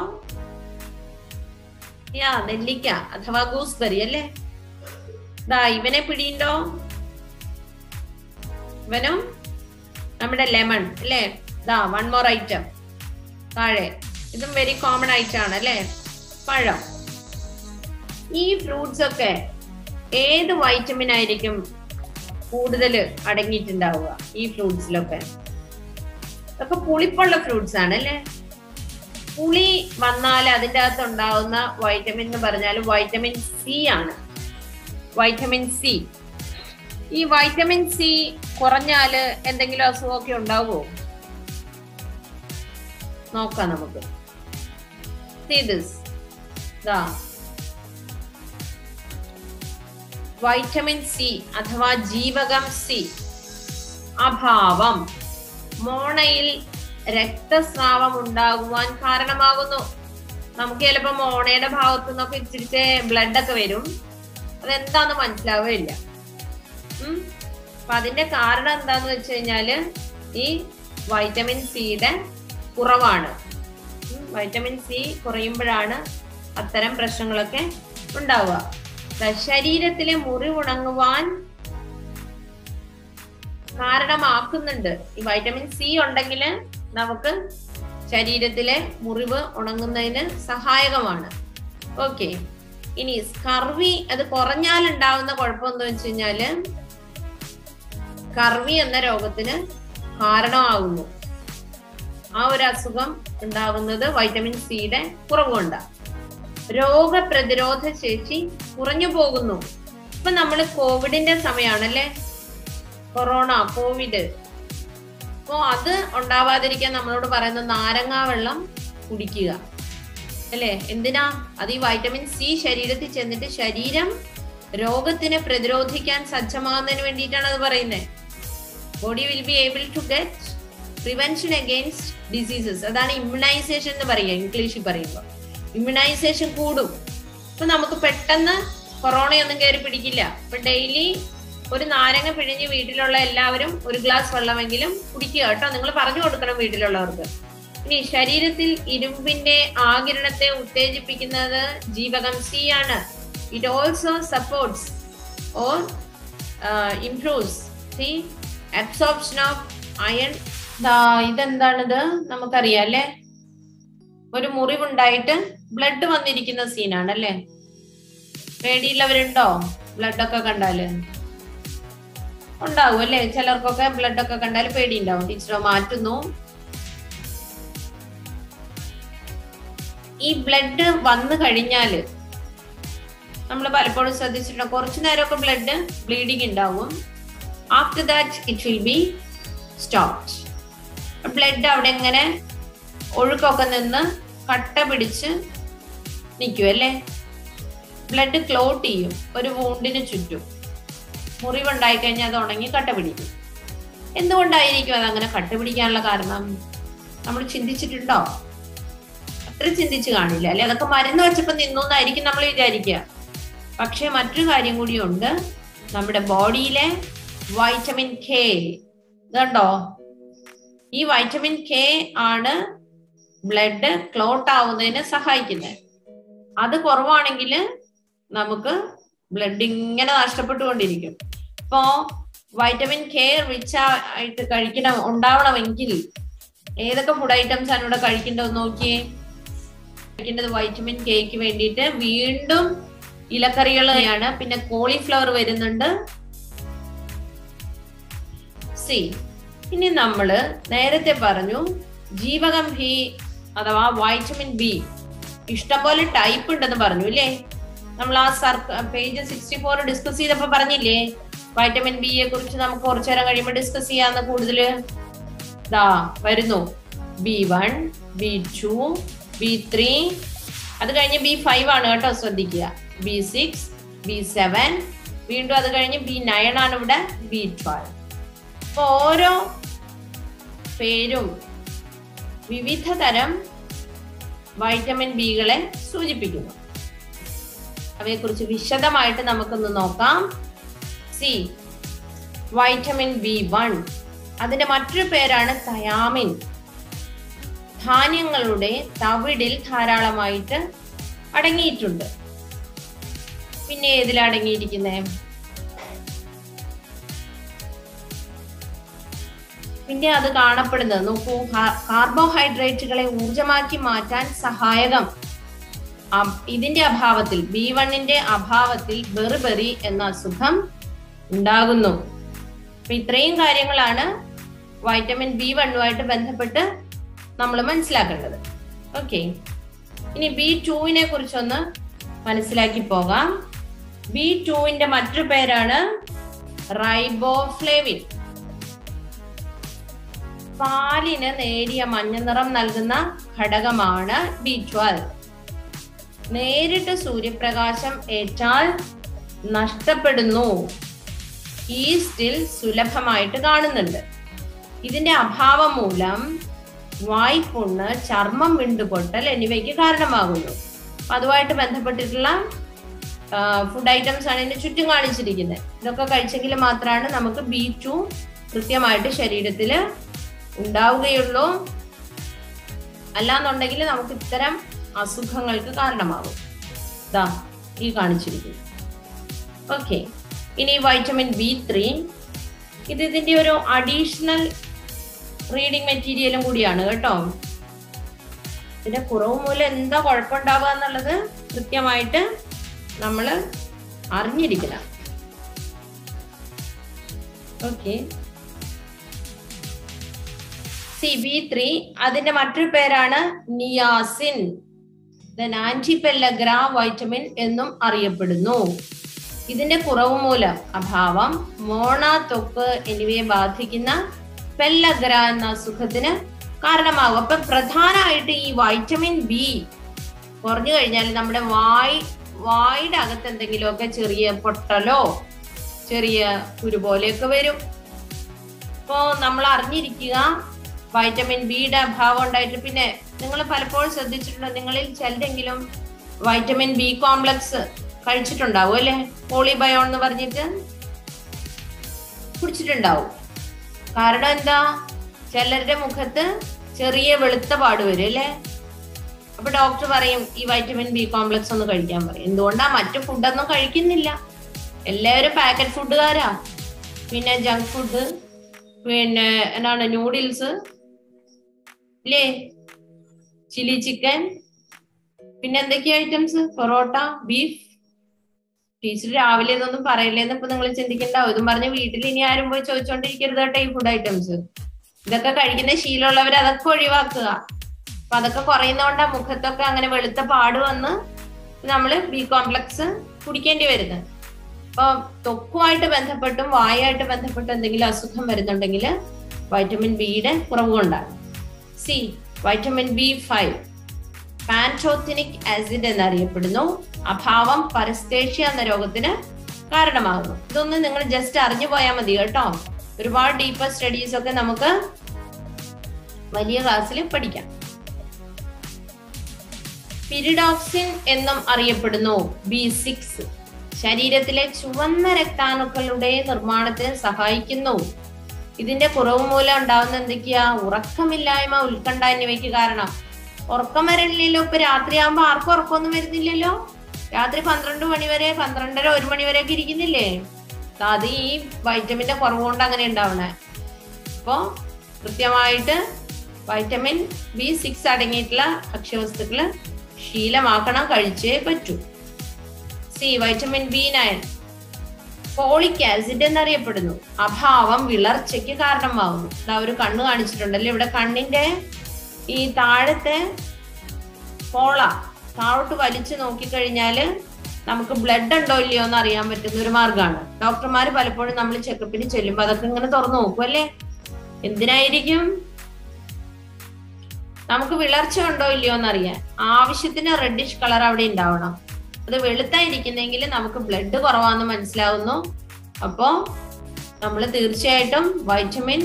നെല്ലിക്ക അഥവാ ഗൂസ്ബെറി അല്ലേ? ഇവനെ പിടിയുണ്ടോ? ഇവനും നമ്മുടെ ലെമൺ അല്ലേ? വൺ മോർ ഐറ്റം താഴെ. ഇതും വെരി കോമൺ ആയിട്ടാണ് അല്ലേ? പഴം. ഈ ഫ്രൂട്ട്സ് ഒക്കെ ഏത് വൈറ്റമിൻ ആയിരിക്കും കൂടുതൽ അടങ്ങിയിട്ടുണ്ടാവുക? ഈ ഫ്രൂട്ട്സിലൊക്കെ ഇതൊക്കെ പുളിപ്പുള്ള ഫ്രൂട്ട്സ് ആണ് അല്ലേ? പുളി വന്നാൽ അതിൻ്റെ അകത്ത് ഉണ്ടാവുന്ന വൈറ്റമിൻ എന്ന് പറഞ്ഞാൽ വൈറ്റമിൻ സി ആണ്. Vitamin C. ഈ വൈറ്റമിൻ സി കുറഞ്ഞാല് എന്തെങ്കിലും അസുഖമൊക്കെ ഉണ്ടാവുമോ? നോക്കാം നമുക്ക്. See this. വൈറ്റമിൻ സി അഥവാ ജീവകം സി അഭാവം മോണയിൽ രക്തസ്രാവം ഉണ്ടാകുവാൻ കാരണമാകുന്നു. നമുക്ക് ചിലപ്പോ മോണയുടെ ഭാഗത്തു നിന്നൊക്കെ ഇച്ചിരിച്ച് ബ്ലഡ് ഒക്കെ വരും. അതെന്താന്ന് മനസ്സിലാവുകയില്ല. അപ്പൊ അതിന്റെ കാരണം എന്താന്ന് വെച്ച് കഴിഞ്ഞാല് ഈ വൈറ്റമിൻ സിയുടെ കുറവാണ്. വൈറ്റമിൻ സി കുറയുമ്പോഴാണ് അത്തരം പ്രശ്നങ്ങളൊക്കെ ഉണ്ടാവുക. ശരീരത്തിലെ മുറിവുണങ്ങുവാൻ കാരണമാക്കുന്നുണ്ട്. ഈ വൈറ്റമിൻ സി ഉണ്ടെങ്കിൽ നമുക്ക് ശരീരത്തിലെ മുറിവ് ഉണങ്ങുന്നതിന് സഹായകമാണ്. ഓക്കെ, ഇനി സ്കർവി അത് കുറഞ്ഞാൽ ഉണ്ടാവുന്ന കുഴപ്പം എന്ന് വെച്ച് കഴിഞ്ഞാല് സ്കർവി എന്ന രോഗത്തിന് കാരണമാകുന്നു. ആ ഒരു അസുഖം ഉണ്ടാകുന്നത് വൈറ്റമിൻ സിയുടെ കുറവ് കൊണ്ടാണ്. രോഗപ്രതിരോധ ശേഷി കുറഞ്ഞു പോകുന്നു. ഇപ്പൊ നമ്മള് കോവിഡിന്റെ സമയമാണല്ലേ, കൊറോണ, കോവിഡ്. അപ്പോ അത് ഉണ്ടാവാതിരിക്കാൻ നമ്മളോട് പറയുന്ന നാരങ്ങാ വെള്ളം കുടിക്കുക അല്ലേ? എന്തിനാ? അത് ഈ വൈറ്റമിൻ സി ശരീരത്തിൽ ചെന്നിട്ട് ശരീരം രോഗത്തിനെ പ്രതിരോധിക്കാൻ സജ്ജമാകുന്നതിന് വേണ്ടിയിട്ടാണ് അത് പറയുന്നത്. Body will be able to get prevention against diseases. അതാണ് ഇമ്മ്യൂണൈസേഷൻ എന്ന് പറയുക ഇംഗ്ലീഷിൽ പറയുമ്പോൾ. ഇമ്മ്യൂണൈസേഷൻ കൂടും. ഇപ്പൊ നമുക്ക് പെട്ടെന്ന് കൊറോണയൊന്നും കയറി പിടിക്കില്ല. ഇപ്പൊ ഡെയിലി ഒരു നാരങ്ങ പിഴിഞ്ഞ് വീട്ടിലുള്ള എല്ലാവരും ഒരു ഗ്ലാസ് വെള്ളമെങ്കിലും കുടിക്കുക കേട്ടോ. നിങ്ങൾ പറഞ്ഞു കൊടുക്കണം വീട്ടിലുള്ളവർക്ക്. ഇനി ശരീരത്തിൽ ഇരുമ്പിന്റെ ആഗിരണത്തെ ഉത്തേജിപ്പിക്കുന്നത് ജീവകം സി ആണ്. It also supports or improves the absorption of iron. ഇതെന്താണിത് നമുക്കറിയാം അല്ലേ? ഒരു മുറിവുണ്ടായിട്ട് ബ്ലഡ് വന്നിരിക്കുന്ന സീനാണ് അല്ലേ? പേടിയുള്ളവരുണ്ടോ? ബ്ലഡ് ഒക്കെ കണ്ടാല് ഉണ്ടാവും അല്ലേ? ചിലർക്കൊക്കെ ബ്ലഡ് ഒക്കെ കണ്ടാൽ പേടി ഉണ്ടാവും. ടീച്ചറോ മാറ്റുന്നു. ഈ ബ്ലഡ് വന്നു കഴിഞ്ഞാല് നമ്മൾ പലപ്പോഴും ശ്രദ്ധിച്ചിട്ടുണ്ട്, കുറച്ചു നേരമൊക്കെ ബ്ലഡ് ബ്ലീഡിങ് ഉണ്ടാവും. After that it will be stopped. Blood അവിടെ ഇങ്ങനെ ഒഴുക്കൊക്കെ നിന്ന് കട്ട പിടിച്ച് നിൽക്കും അല്ലേ? ബ്ലഡ് ക്ലോട്ട് ചെയ്യും ഒരു വൂണ്ടിന് ചുറ്റും. മുറിവുണ്ടായി കഴിഞ്ഞാൽ അത് ഉണങ്ങി കട്ട പിടിക്കും. എന്തുകൊണ്ടായിരിക്കും അതങ്ങനെ കട്ട പിടിക്കാനുള്ള കാരണം? നമ്മൾ ചിന്തിച്ചിട്ടുണ്ടോ? അത്ര ചിന്തിച്ചു കാണില്ല അല്ലെ? അതൊക്കെ മരുന്ന് വെച്ചപ്പോൾ നിന്നു എന്നായിരിക്കും നമ്മൾ വിചാരിക്കുക. പക്ഷെ മറ്റൊരു കാര്യം കൂടിയുണ്ട്. നമ്മുടെ ബോഡിയിലെ വൈറ്റമിൻ കെ ഇതുണ്ടോ? ഈ വൈറ്റമിൻ കെ ആണ് ബ്ലഡ് ക്ലോട്ട് ആവുന്നതിന് സഹായിക്കുന്നത്. അത് കുറവാണെങ്കിൽ നമുക്ക് ബ്ലഡ് ഇങ്ങനെ നഷ്ടപ്പെട്ടുകൊണ്ടിരിക്കും. ഇപ്പോ വൈറ്റമിൻ കെ റിച്ച് ആയിട്ട് ഉണ്ടാവണമെങ്കിൽ ഏതൊക്കെ ഫുഡ് ഐറ്റംസ് ആണ് ഇവിടെ കഴിക്കേണ്ടതെന്ന് നോക്കിയേ. കഴിക്കേണ്ടത് വൈറ്റമിൻ കെക്ക് വേണ്ടിയിട്ട് വീണ്ടും ഇലക്കറികളാണ്. പിന്നെ കോളിഫ്ലവർ വരുന്നുണ്ട്. സി, ഇനി നമ്മള് നേരത്തെ പറഞ്ഞു ജീവകം ബി അഥവാ വൈറ്റമിൻ ബി ഇഷ്ടംപോലെ ടൈപ്പ് ഉണ്ടെന്ന് പറഞ്ഞു ഇല്ലേ? നമ്മൾ ആ പേജ് 64 ഡിസ്കസ് ചെയ്തപ്പോ പറഞ്ഞില്ലേ വൈറ്റമിൻ ബിയെ കുറിച്ച് നമുക്ക് കുറച്ചു നേരം കഴിയുമ്പോൾ ഡിസ്കസ് ചെയ്യാന്ന്. കൂടുതല് വരുന്നു B1, B2, B3, അത് കഴിഞ്ഞ് B5 ആണ് കേട്ടോ, ശ്രദ്ധിക്കുക. B6, B7, വീണ്ടും അത് കഴിഞ്ഞ് B9 ആണ് ഇവിടെ, B12. അപ്പൊ ഓരോ പേരും വിവിധ തരം വൈറ്റമിൻ ബികളെ സൂചിപ്പിക്കുന്നു. അവയെക്കുറിച്ച് വിശദമായിട്ട് നമുക്കൊന്ന് നോക്കാം. സി, വൈറ്റമിൻ B1 അതിന്റെ മറ്റൊരു പേരാണ് തയാമിൻ. ധാന്യങ്ങളുടെ തവിടിൽ ധാരാളമായിട്ട് അടങ്ങിയിട്ടുണ്ട്. പിന്നെ ഏതിലടങ്ങിയിരിക്കുന്നേ? പിന്നെ അത് കാണപ്പെടുന്നത് നോക്കൂ, കാർബോഹൈഡ്രേറ്റുകളെ ഊർജമാക്കി മാറ്റാൻ സഹായകം. ഇതിന്റെ അഭാവത്തിൽ, B1ന്റെ അഭാവത്തിൽ ബെറിബെറി എന്ന അസുഖം ഉണ്ടാകുന്നു. അപ്പൊ ഇത്രയും കാര്യങ്ങളാണ് വൈറ്റമിൻ B1 ബന്ധപ്പെട്ട് നമ്മൾ മനസ്സിലാക്കേണ്ടത്. ഓക്കെ, ഇനി B2നെ കുറിച്ചൊന്ന് മനസ്സിലാക്കി പോകാം. B2ന്റെ മറ്റൊരു പേരാണ് റൈബോഫ്ലേവിൻ. പാലിന് നേരിയ മഞ്ഞ നിറം നൽകുന്ന ഘടകമാണ് B12. നേരിട്ട് സൂര്യപ്രകാശം ഏറ്റാൽ നഷ്ടപ്പെടുന്നു. ഈസ്റ്റിൽ സുലഭമായിട്ട് കാണുന്നുണ്ട്. ഇതിന്റെ അഭാവം മൂലം വായ്പുണ്ണ്, ചർമ്മം വിണ്ടുപൊട്ടൽ എന്നിവയ്ക്ക് കാരണമാകുന്നു. അതുമായിട്ട് ബന്ധപ്പെട്ടിട്ടുള്ള ഫുഡ് ഐറ്റംസ് ആണ് ഇതിന് ചുറ്റും കാണിച്ചിരിക്കുന്നത്. ഇതൊക്കെ കഴിച്ചെങ്കിൽ മാത്രമാണ് നമുക്ക് B2 കൃത്യമായിട്ട് ശരീരത്തിൽ ഉണ്ടാവുകയുള്ളൂ. അല്ലാന്നുണ്ടെങ്കിൽ നമുക്ക് ഇത്തരം അസുഖങ്ങൾക്ക് കാരണമാകും. ഇതാ ഈ കാണിച്ചിരിക്കുന്നു. ഓക്കെ, ഇനി വൈറ്റമിൻ B3 ഇതിന്റെ ഒരു അഡീഷണൽ റീഡിംഗ് മെറ്റീരിയലും കൂടിയാണ് കേട്ടോ. ഇതിന്റെ കുറവ് മൂലം എന്താ കുഴപ്പമുണ്ടാവുക എന്നുള്ളത് കൃത്യമായിട്ട് നമ്മൾ അറിഞ്ഞിരിക്കണം. ഓക്കെ, B3 അതിന്റെ മറ്റൊരു പേരാണ് നിയാസിൻ, ആന്റിപെല്ലഗ്ര വൈറ്റമിൻ എന്നും അറിയപ്പെടുന്നു. ഇതിന്റെ കുറവ് മൂലം അഭാവം മോണ, ത്വക്ക് എന്നിവയെ ബാധിക്കുന്ന പെല്ലഗ്ര എന്ന അസുഖത്തിന് കാരണമാകും. അപ്പൊ പ്രധാനമായിട്ട് ഈ വൈറ്റമിൻ B കുറഞ്ഞു കഴിഞ്ഞാൽ നമ്മുടെ വായുടെ അകത്ത് എന്തെങ്കിലുമൊക്കെ ചെറിയ പൊട്ടലോ ചെറിയ കുരു പോലെയൊക്കെ വരും. അപ്പോ നമ്മൾ അറിഞ്ഞിരിക്കുക വൈറ്റമിൻ ബിയുടെ അഭാവം ഉണ്ടായിട്ട്. പിന്നെ നിങ്ങൾ പലപ്പോഴും ശ്രദ്ധിച്ചിട്ടുണ്ടോ, നിങ്ങളിൽ ചിലരെങ്കിലും വൈറ്റമിൻ B കോംപ്ലക്സ് കഴിച്ചിട്ടുണ്ടാവും അല്ലെ, പോളിബയോൺ എന്ന് പറഞ്ഞിട്ട് കുടിച്ചിട്ടുണ്ടാവും. കാരണം എന്താ, ചിലരുടെ മുഖത്ത് ചെറിയ വെളുത്ത പാട് വരും അല്ലെ. അപ്പൊ ഡോക്ടർ പറയും ഈ വൈറ്റമിൻ B കോംപ്ലക്സ് ഒന്ന് കഴിക്കാൻ പറയും. എന്തുകൊണ്ടാ, മറ്റു ഫുഡൊന്നും കഴിക്കുന്നില്ല, എല്ലാവരും പാക്കറ്റ് ഫുഡുകാരാ. പിന്നെ ജങ്ക് ഫുഡ്, പിന്നെ എന്താണ് നൂഡിൽസ് അല്ലേ, ചില്ലി ചിക്കൻ, പിന്നെ എന്തൊക്കെയാ ഐറ്റംസ്, പൊറോട്ട, ബീഫ്. ടീച്ചർ രാവിലെ ഇതൊന്നും പറയില്ലേന്ന് ഇപ്പൊ നിങ്ങൾ ചിന്തിക്കണ്ടാവും. ഇതും പറഞ്ഞ് വീട്ടിൽ ഇനി ആരും പോയി ചോദിച്ചോണ്ടിരിക്കരുത് കേട്ടോ ഈ ഫുഡ് ഐറ്റംസ്. ഇതൊക്കെ കഴിക്കുന്ന ശീലമുള്ളവർ അതൊക്കെ ഒഴിവാക്കുക. അപ്പൊ അതൊക്കെ കുറയുന്നതുകൊണ്ടാ മുഖത്തൊക്കെ അങ്ങനെ വെളുത്ത പാട് വന്ന് നമ്മള് B കോംപ്ലക്സ് കുടിക്കേണ്ടി വരുന്നത്. അപ്പൊ ത്വക്കുമായിട്ട് ബന്ധപ്പെട്ടും വായുമായിട്ട് ബന്ധപ്പെട്ടും എന്തെങ്കിലും അസുഖം വരുന്നുണ്ടെങ്കിൽ വൈറ്റമിൻ ബിയുടെ കുറവ് കൊണ്ടാണ്. വൈറ്റമിൻ B5 പാൻറ്റോത്തിനിക് ആസിഡ് എന്നറിയപ്പെടുന്നു. അഭാവം പരസ്തേഷ്യ എന്ന രോഗത്തിന് കാരണമാകുന്നു. ഇതൊന്നും നിങ്ങൾ ജസ്റ്റ് അറിഞ്ഞു പോയാൽ മതി കേട്ടോ. ഒരുപാട് ഡീപ്പർ സ്റ്റഡീസ് ഒക്കെ നമുക്ക് വലിയ ക്ലാസ്സിൽ പഠിക്കാം. പിരിഡോക്സിൻ എന്നും അറിയപ്പെടുന്നു B6 ശരീരത്തിലെ ചുവന്ന രക്താണുക്കളുടെ നിർമ്മാണത്തിന് സഹായിക്കുന്നു. ഇതിന്റെ കുറവ് മൂലം ഉണ്ടാവുന്ന എന്തൊക്കെയാ, ഉറക്കമില്ലായ്മ, ഉത്കണ്ഠ എന്നിവയ്ക്ക് കാരണം. ഉറക്കം വരണില്ലല്ലോ. ഇപ്പൊ രാത്രിയാകുമ്പോ ആർക്കും ഉറക്കമൊന്നും വരുന്നില്ലല്ലോ. രാത്രി 12 മണി വരെ, 12:30, 1 മണി വരെയൊക്കെ ഇരിക്കുന്നില്ലേ. അത് ഈ വൈറ്റമിന്റെ കുറവ് കൊണ്ട് അങ്ങനെ ഉണ്ടാവണേ. അപ്പോ കൃത്യമായിട്ട് വൈറ്റമിൻ B6 അടങ്ങിയിട്ടുള്ള ഭക്ഷ്യവസ്തുക്കള് ശീലമാക്കണം, കഴിച്ചേ പറ്റൂ. വൈറ്റമിൻ B9 ഫോളിക് ആസിഡ് എന്നറിയപ്പെടുന്നു. അഭാവം വിളർച്ചയ്ക്ക് കാരണമാകുന്നു. ഒരു കണ്ണ് കാണിച്ചിട്ടുണ്ടല്ലോ ഇവിടെ. കണ്ണിന്റെ ഈ താഴത്തെ പോള താഴോട്ട് വലിച്ചു നോക്കിക്കഴിഞ്ഞാല് നമുക്ക് ബ്ലഡ് ഉണ്ടോ ഇല്ലയോ എന്ന് അറിയാൻ പറ്റുന്ന ഒരു മാർഗമാണ്. ഡോക്ടർമാര് പലപ്പോഴും നമ്മൾ ചെക്കപ്പിന് ചെല്ലുമ്പോ അതൊക്കെ ഇങ്ങനെ തുറന്നു നോക്കും അല്ലേ. എന്തിനായിരിക്കും, നമുക്ക് വിളർച്ച ഉണ്ടോ ഇല്ലയോ എന്നറിയാൻ. ആവശ്യത്തിന് റെഡിഷ് കളർ അവിടെ ഉണ്ടാവണം. അത് വെളുത്തായിരിക്കുന്നെങ്കിൽ നമുക്ക് ബ്ലഡ് കുറവാന്ന് മനസ്സിലാവുന്നു. അപ്പോ നമ്മൾ തീർച്ചയായിട്ടും വൈറ്റമിൻ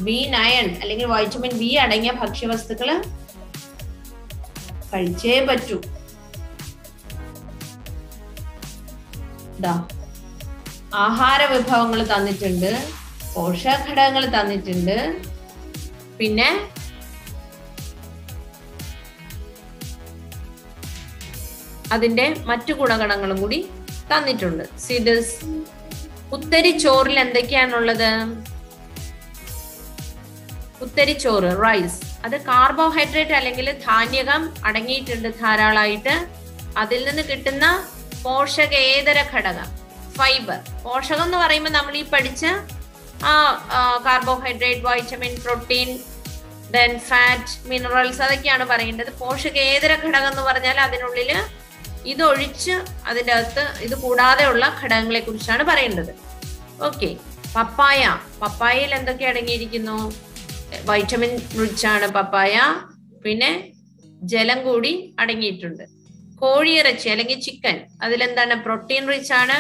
B9 അല്ലെങ്കിൽ വൈറ്റമിൻ B അടങ്ങിയ ഭക്ഷ്യവസ്തുക്കള് കഴിച്ചേ പറ്റൂ. ആഹാര വിഭവങ്ങൾ തന്നിട്ടുണ്ട്, പോഷകഘടകങ്ങൾ തന്നിട്ടുണ്ട്, പിന്നെ അതിന്റെ മറ്റു ഗുണഗണങ്ങളും കൂടി തന്നിട്ടുണ്ട്. കുത്തരിച്ചോറിൽ എന്തൊക്കെയാണുള്ളത്? കുത്തരിച്ചോറ്, റൈസ്, അത് കാർബോഹൈഡ്രേറ്റ് അല്ലെങ്കിൽ ധാന്യകം അടങ്ങിയിട്ടുണ്ട് ധാരാളമായിട്ട്. അതിൽ നിന്ന് കിട്ടുന്ന പോഷകേതര ഘടകം ഫൈബർ. പോഷകം എന്ന് പറയുമ്പോൾ നമ്മൾ ഈ പഠിച്ച carbohydrate, vitamin, protein, then fat, minerals, അതൊക്കെയാണ് പറയേണ്ടത്. പോഷകേതര ഘടകം എന്ന് പറഞ്ഞാൽ അതിനുള്ളില് ഇതൊഴിച്ച് അതിൻ്റെ അകത്ത് ഇത് കൂടാതെയുള്ള ഘടകങ്ങളെ കുറിച്ചാണ് പറയേണ്ടത്. ഓക്കെ, പപ്പായയിൽ എന്തൊക്കെ അടങ്ങിയിരിക്കുന്നു? വൈറ്റമിൻ റിച്ച് ആണ് പപ്പായ. പിന്നെ ജലം കൂടി അടങ്ങിയിട്ടുണ്ട്. കോഴിയിറച്ചി അല്ലെങ്കിൽ ചിക്കൻ, അതിലെന്താണ്, പ്രോട്ടീൻ റിച്ച് ആണ്.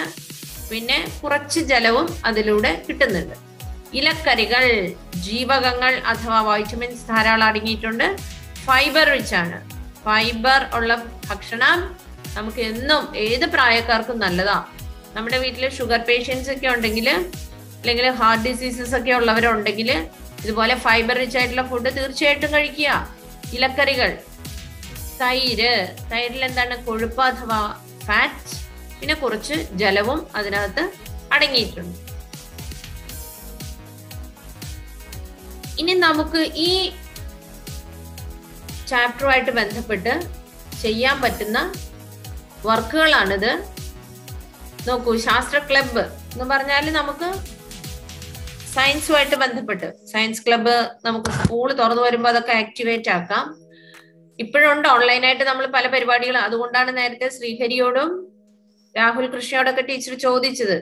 പിന്നെ കുറച്ച് ജലവും അതിലൂടെ കിട്ടുന്നുണ്ട്. ഇലക്കറികൾ ജീവകങ്ങൾ അഥവാ വൈറ്റമിൻസ് ധാരാളം അടങ്ങിയിട്ടുണ്ട്. ഫൈബർ റിച്ച് ആണ്. ഫൈബർ ഉള്ള ഭക്ഷണം നമുക്ക് എന്നും ഏത് പ്രായക്കാർക്കും നല്ലതാ. നമ്മുടെ വീട്ടിൽ ഷുഗർ പേഷ്യൻസ് ഒക്കെ ഉണ്ടെങ്കിൽ അല്ലെങ്കിൽ ഹാർട്ട് ഡിസീസസ് ഒക്കെ ഉള്ളവരുണ്ടെങ്കിൽ ഇതുപോലെ ഫൈബർ റിച്ച് ആയിട്ടുള്ള ഫുഡ് തീർച്ചയായിട്ടും കഴിക്കുക. ഇലക്കറികൾ, തൈരിൽ എന്താണ് കൊഴുപ്പ് അഥവാ ഫാറ്റ്, പിന്നെ കുറച്ച് ജലവും അതിനകത്ത് അടങ്ങിയിട്ടുണ്ട്. ഇനി നമുക്ക് ഈ ചാപ്റ്ററുമായിട്ട് ബന്ധപ്പെട്ട് ചെയ്യാൻ പറ്റുന്ന വർക്കുകളാണിത്. നോക്കൂ, ശാസ്ത്ര ക്ലബ്ബ് എന്ന് പറഞ്ഞാൽ നമുക്ക് സയൻസുമായിട്ട് ബന്ധപ്പെട്ട് സയൻസ് ക്ലബ്ബ് നമുക്ക് സ്കൂൾ തുറന്നു വരുമ്പോൾ അതൊക്കെ ആക്ടിവേറ്റ് ആക്കാം. ഇപ്പോഴുണ്ട് ഓൺലൈനായിട്ട് നമ്മൾ പല പരിപാടികൾ. അതുകൊണ്ടാണ് നേരത്തെ ശ്രീഹരിയോടും രാഹുൽ കൃഷ്ണയോടൊക്കെ ടീച്ചർ ചോദിച്ചത്.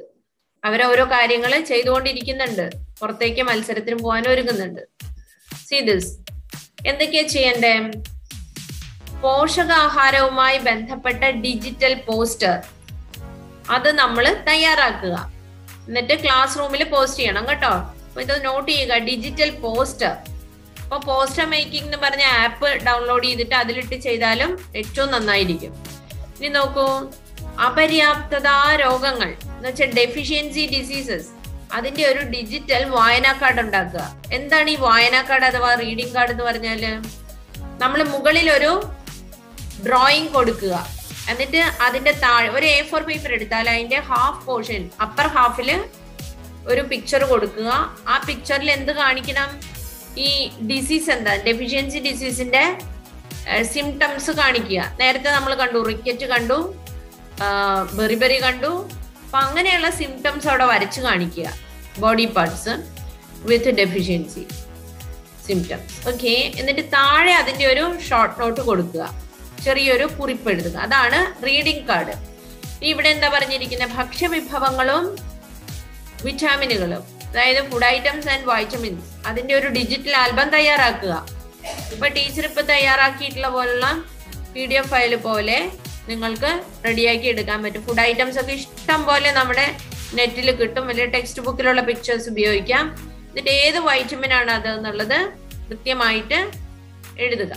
അവരോരോ കാര്യങ്ങൾ ചെയ്തുകൊണ്ടിരിക്കുന്നുണ്ട്, പുറത്തേക്ക് മത്സരത്തിന് പോകാൻ ഒരുങ്ങുന്നുണ്ട്. See this. എന്തൊക്കെയാ ചെയ്യണ്ടേ? പോഷകാഹാരവുമായി ബന്ധപ്പെട്ട ഡിജിറ്റൽ പോസ്റ്റർ അത് നമ്മൾ തയ്യാറാക്കുക. എന്നിട്ട് ക്ലാസ് റൂമിൽ പോസ്റ്റ് ചെയ്യണം കേട്ടോ. അപ്പൊ ഇത് നോട്ട് ചെയ്യുക, ഡിജിറ്റൽ പോസ്റ്റർ. അപ്പൊ പോസ്റ്റർ മേക്കിംഗ് എന്ന് പറഞ്ഞ ആപ്പ് ഡൗൺലോഡ് ചെയ്തിട്ട് അതിലിട്ട് ചെയ്താലും ഏറ്റവും നന്നായിരിക്കും. ഇനി നോക്കൂ, അപര്യാപ്തത രോഗങ്ങൾ എന്ന് വെച്ചാൽ ഡെഫിഷ്യൻസി ഡിസീസസ്, അതിന്റെ ഒരു ഡിജിറ്റൽ വായനാ കാർഡ് ഉണ്ടാക്കുക. എന്താണ് ഈ വായനാ കാർഡ് അഥവാ റീഡിംഗ് കാർഡ് എന്ന് പറഞ്ഞാല്? നമ്മൾ മുകളിൽ ഒരു ഡ്രോയിങ് കൊടുക്കുക, എന്നിട്ട് അതിന്റെ താഴെ ഒരു A4 പേപ്പർ എടുത്താൽ അതിന്റെ ഹാഫ് പോർഷൻ അപ്പർ ഹാഫില് ഒരു പിക്ചർ കൊടുക്കുക. ആ പിക്ചറിൽ എന്ത് കാണിക്കണം? ഈ ഡിസീസ് എന്താ, ഡെഫിഷ്യൻസി ഡിസീസിന്റെ സിംറ്റംസ് കാണിക്കുക. നേരത്തെ നമ്മൾ കണ്ടു, റിക്കറ്റ് കണ്ടു, ബെറിബെറി കണ്ടു. അപ്പൊ അങ്ങനെയുള്ള സിംറ്റംസ് അവിടെ വരച്ച് കാണിക്കുക. ബോഡി പാർട്സ് വിത്ത് ഡെഫിഷ്യൻസി സിംറ്റംസ്. ഓക്കെ, എന്നിട്ട് താഴെ അതിന്റെ ഒരു ഷോർട്ട് നോട്ട് കൊടുക്കുക, ചെറിയൊരു കുറിപ്പ് എഴുതുക. അതാണ് റീഡിംഗ് കാർഡ്. ഇവിടെ എന്താ പറഞ്ഞിരിക്കുന്നത്? ഭക്ഷ്യവിഭവങ്ങളും വിറ്റാമിനുകളും, അതായത് ഫുഡ് ഐറ്റംസ് ആൻഡ് വൈറ്റമിൻസ്, അതിന്റെ ഒരു ഡിജിറ്റൽ ആൽബം തയ്യാറാക്കുക. ഇപ്പൊ ടീച്ചർ ഇപ്പൊ തയ്യാറാക്കിയിട്ടുള്ള പോലുള്ള PDF ഫയൽ പോലെ നിങ്ങൾക്ക് റെഡിയാക്കി എടുക്കാൻ പറ്റും. ഫുഡ് ഐറ്റംസ് ഒക്കെ ഇഷ്ടം പോലെ നമ്മുടെ നെറ്റിൽ കിട്ടും. വലിയ ടെക്സ്റ്റ് ബുക്കിലുള്ള പിക്ചേഴ്സ് ഉപയോഗിക്കാം. എന്നിട്ട് ഏത് വൈറ്റമിൻ ആണ് അത് എന്നുള്ളത് കൃത്യമായിട്ട് എഴുതുക.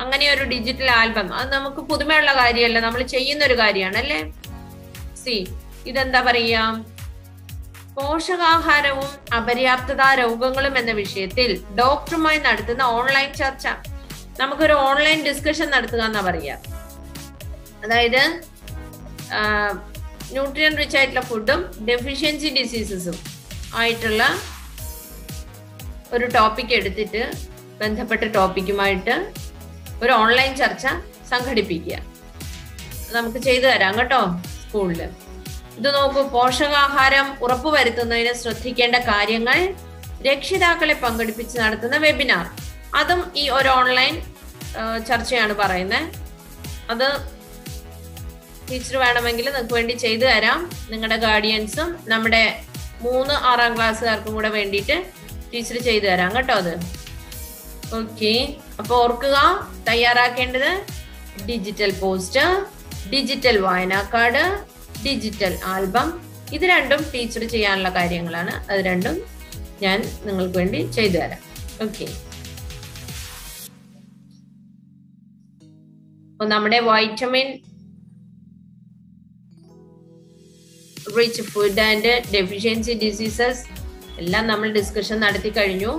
അങ്ങനെ ഒരു ഡിജിറ്റൽ ആൽബം, അത് നമുക്ക് പുതുമയുള്ള കാര്യമല്ല, നമ്മൾ ചെയ്യുന്ന ഒരു കാര്യമാണ് അല്ലേ. സി, ഇതെന്താ പറയാ? പോഷകാഹാരവും അപര്യാപ്തത രോഗങ്ങളും എന്ന വിഷയത്തിൽ ഡോക്ടറുമായി നടത്തുന്ന ഓൺലൈൻ ചർച്ച. നമുക്കൊരു ഓൺലൈൻ ഡിസ്കഷൻ നടത്തുക എന്നാ പറയാ. അതായത് ന്യൂട്രിയൻ റിച്ച് ആയിട്ടുള്ള ഫുഡും ഡെഫിഷ്യൻസി ഡിസീസസും ആയിട്ടുള്ള ഒരു ടോപ്പിക് എടുത്തിട്ട് ബന്ധപ്പെട്ട ടോപ്പിക്കുമായിട്ട് ഒരു ഓൺലൈൻ ചർച്ച സംഘടിപ്പിക്കുക. നമുക്ക് ചെയ്തു തരാം കേട്ടോ സ്കൂളില്. ഇത് നോക്കൂ, പോഷകാഹാരം ഉറപ്പുവരുത്തുന്നതിന് ശ്രദ്ധിക്കേണ്ട കാര്യങ്ങൾ രക്ഷിതാക്കളെ പങ്കെടുപ്പിച്ച് നടത്തുന്ന വെബിനാർ. അതും ഈ ഒരു ഓൺലൈൻ ചർച്ചയാണ് പറയുന്നത്. അത് ടീച്ചർ വേണമെങ്കിൽ നിങ്ങൾക്ക് വേണ്ടി ചെയ്തു തരാം. നിങ്ങളുടെ ഗാർഡിയൻസും നമ്മുടെ 3, 6 ക്ലാസ്സുകാർക്കും കൂടെ വേണ്ടിയിട്ട് ടീച്ചർ ചെയ്തു തരാം കേട്ടോ അത്. ഓക്കെ, അപ്പൊ ഓർക്കുക, തയ്യാറാക്കേണ്ടത് ഡിജിറ്റൽ പോസ്റ്റർ, ഡിജിറ്റൽ വായനാ കാർഡ്, ഡിജിറ്റൽ ആൽബം. ഇത് രണ്ടും ടീച്ചർ ചെയ്യാനുള്ള കാര്യങ്ങളാണ്. അത് രണ്ടും ഞാൻ നിങ്ങൾക്ക് വേണ്ടി ചെയ്തു തരാം. ഓക്കെ, അപ്പൊ നമ്മുടെ vitamin rich food and deficiency diseases എല്ലാം നമ്മൾ ഡിസ്കഷൻ നടത്തി കഴിഞ്ഞു.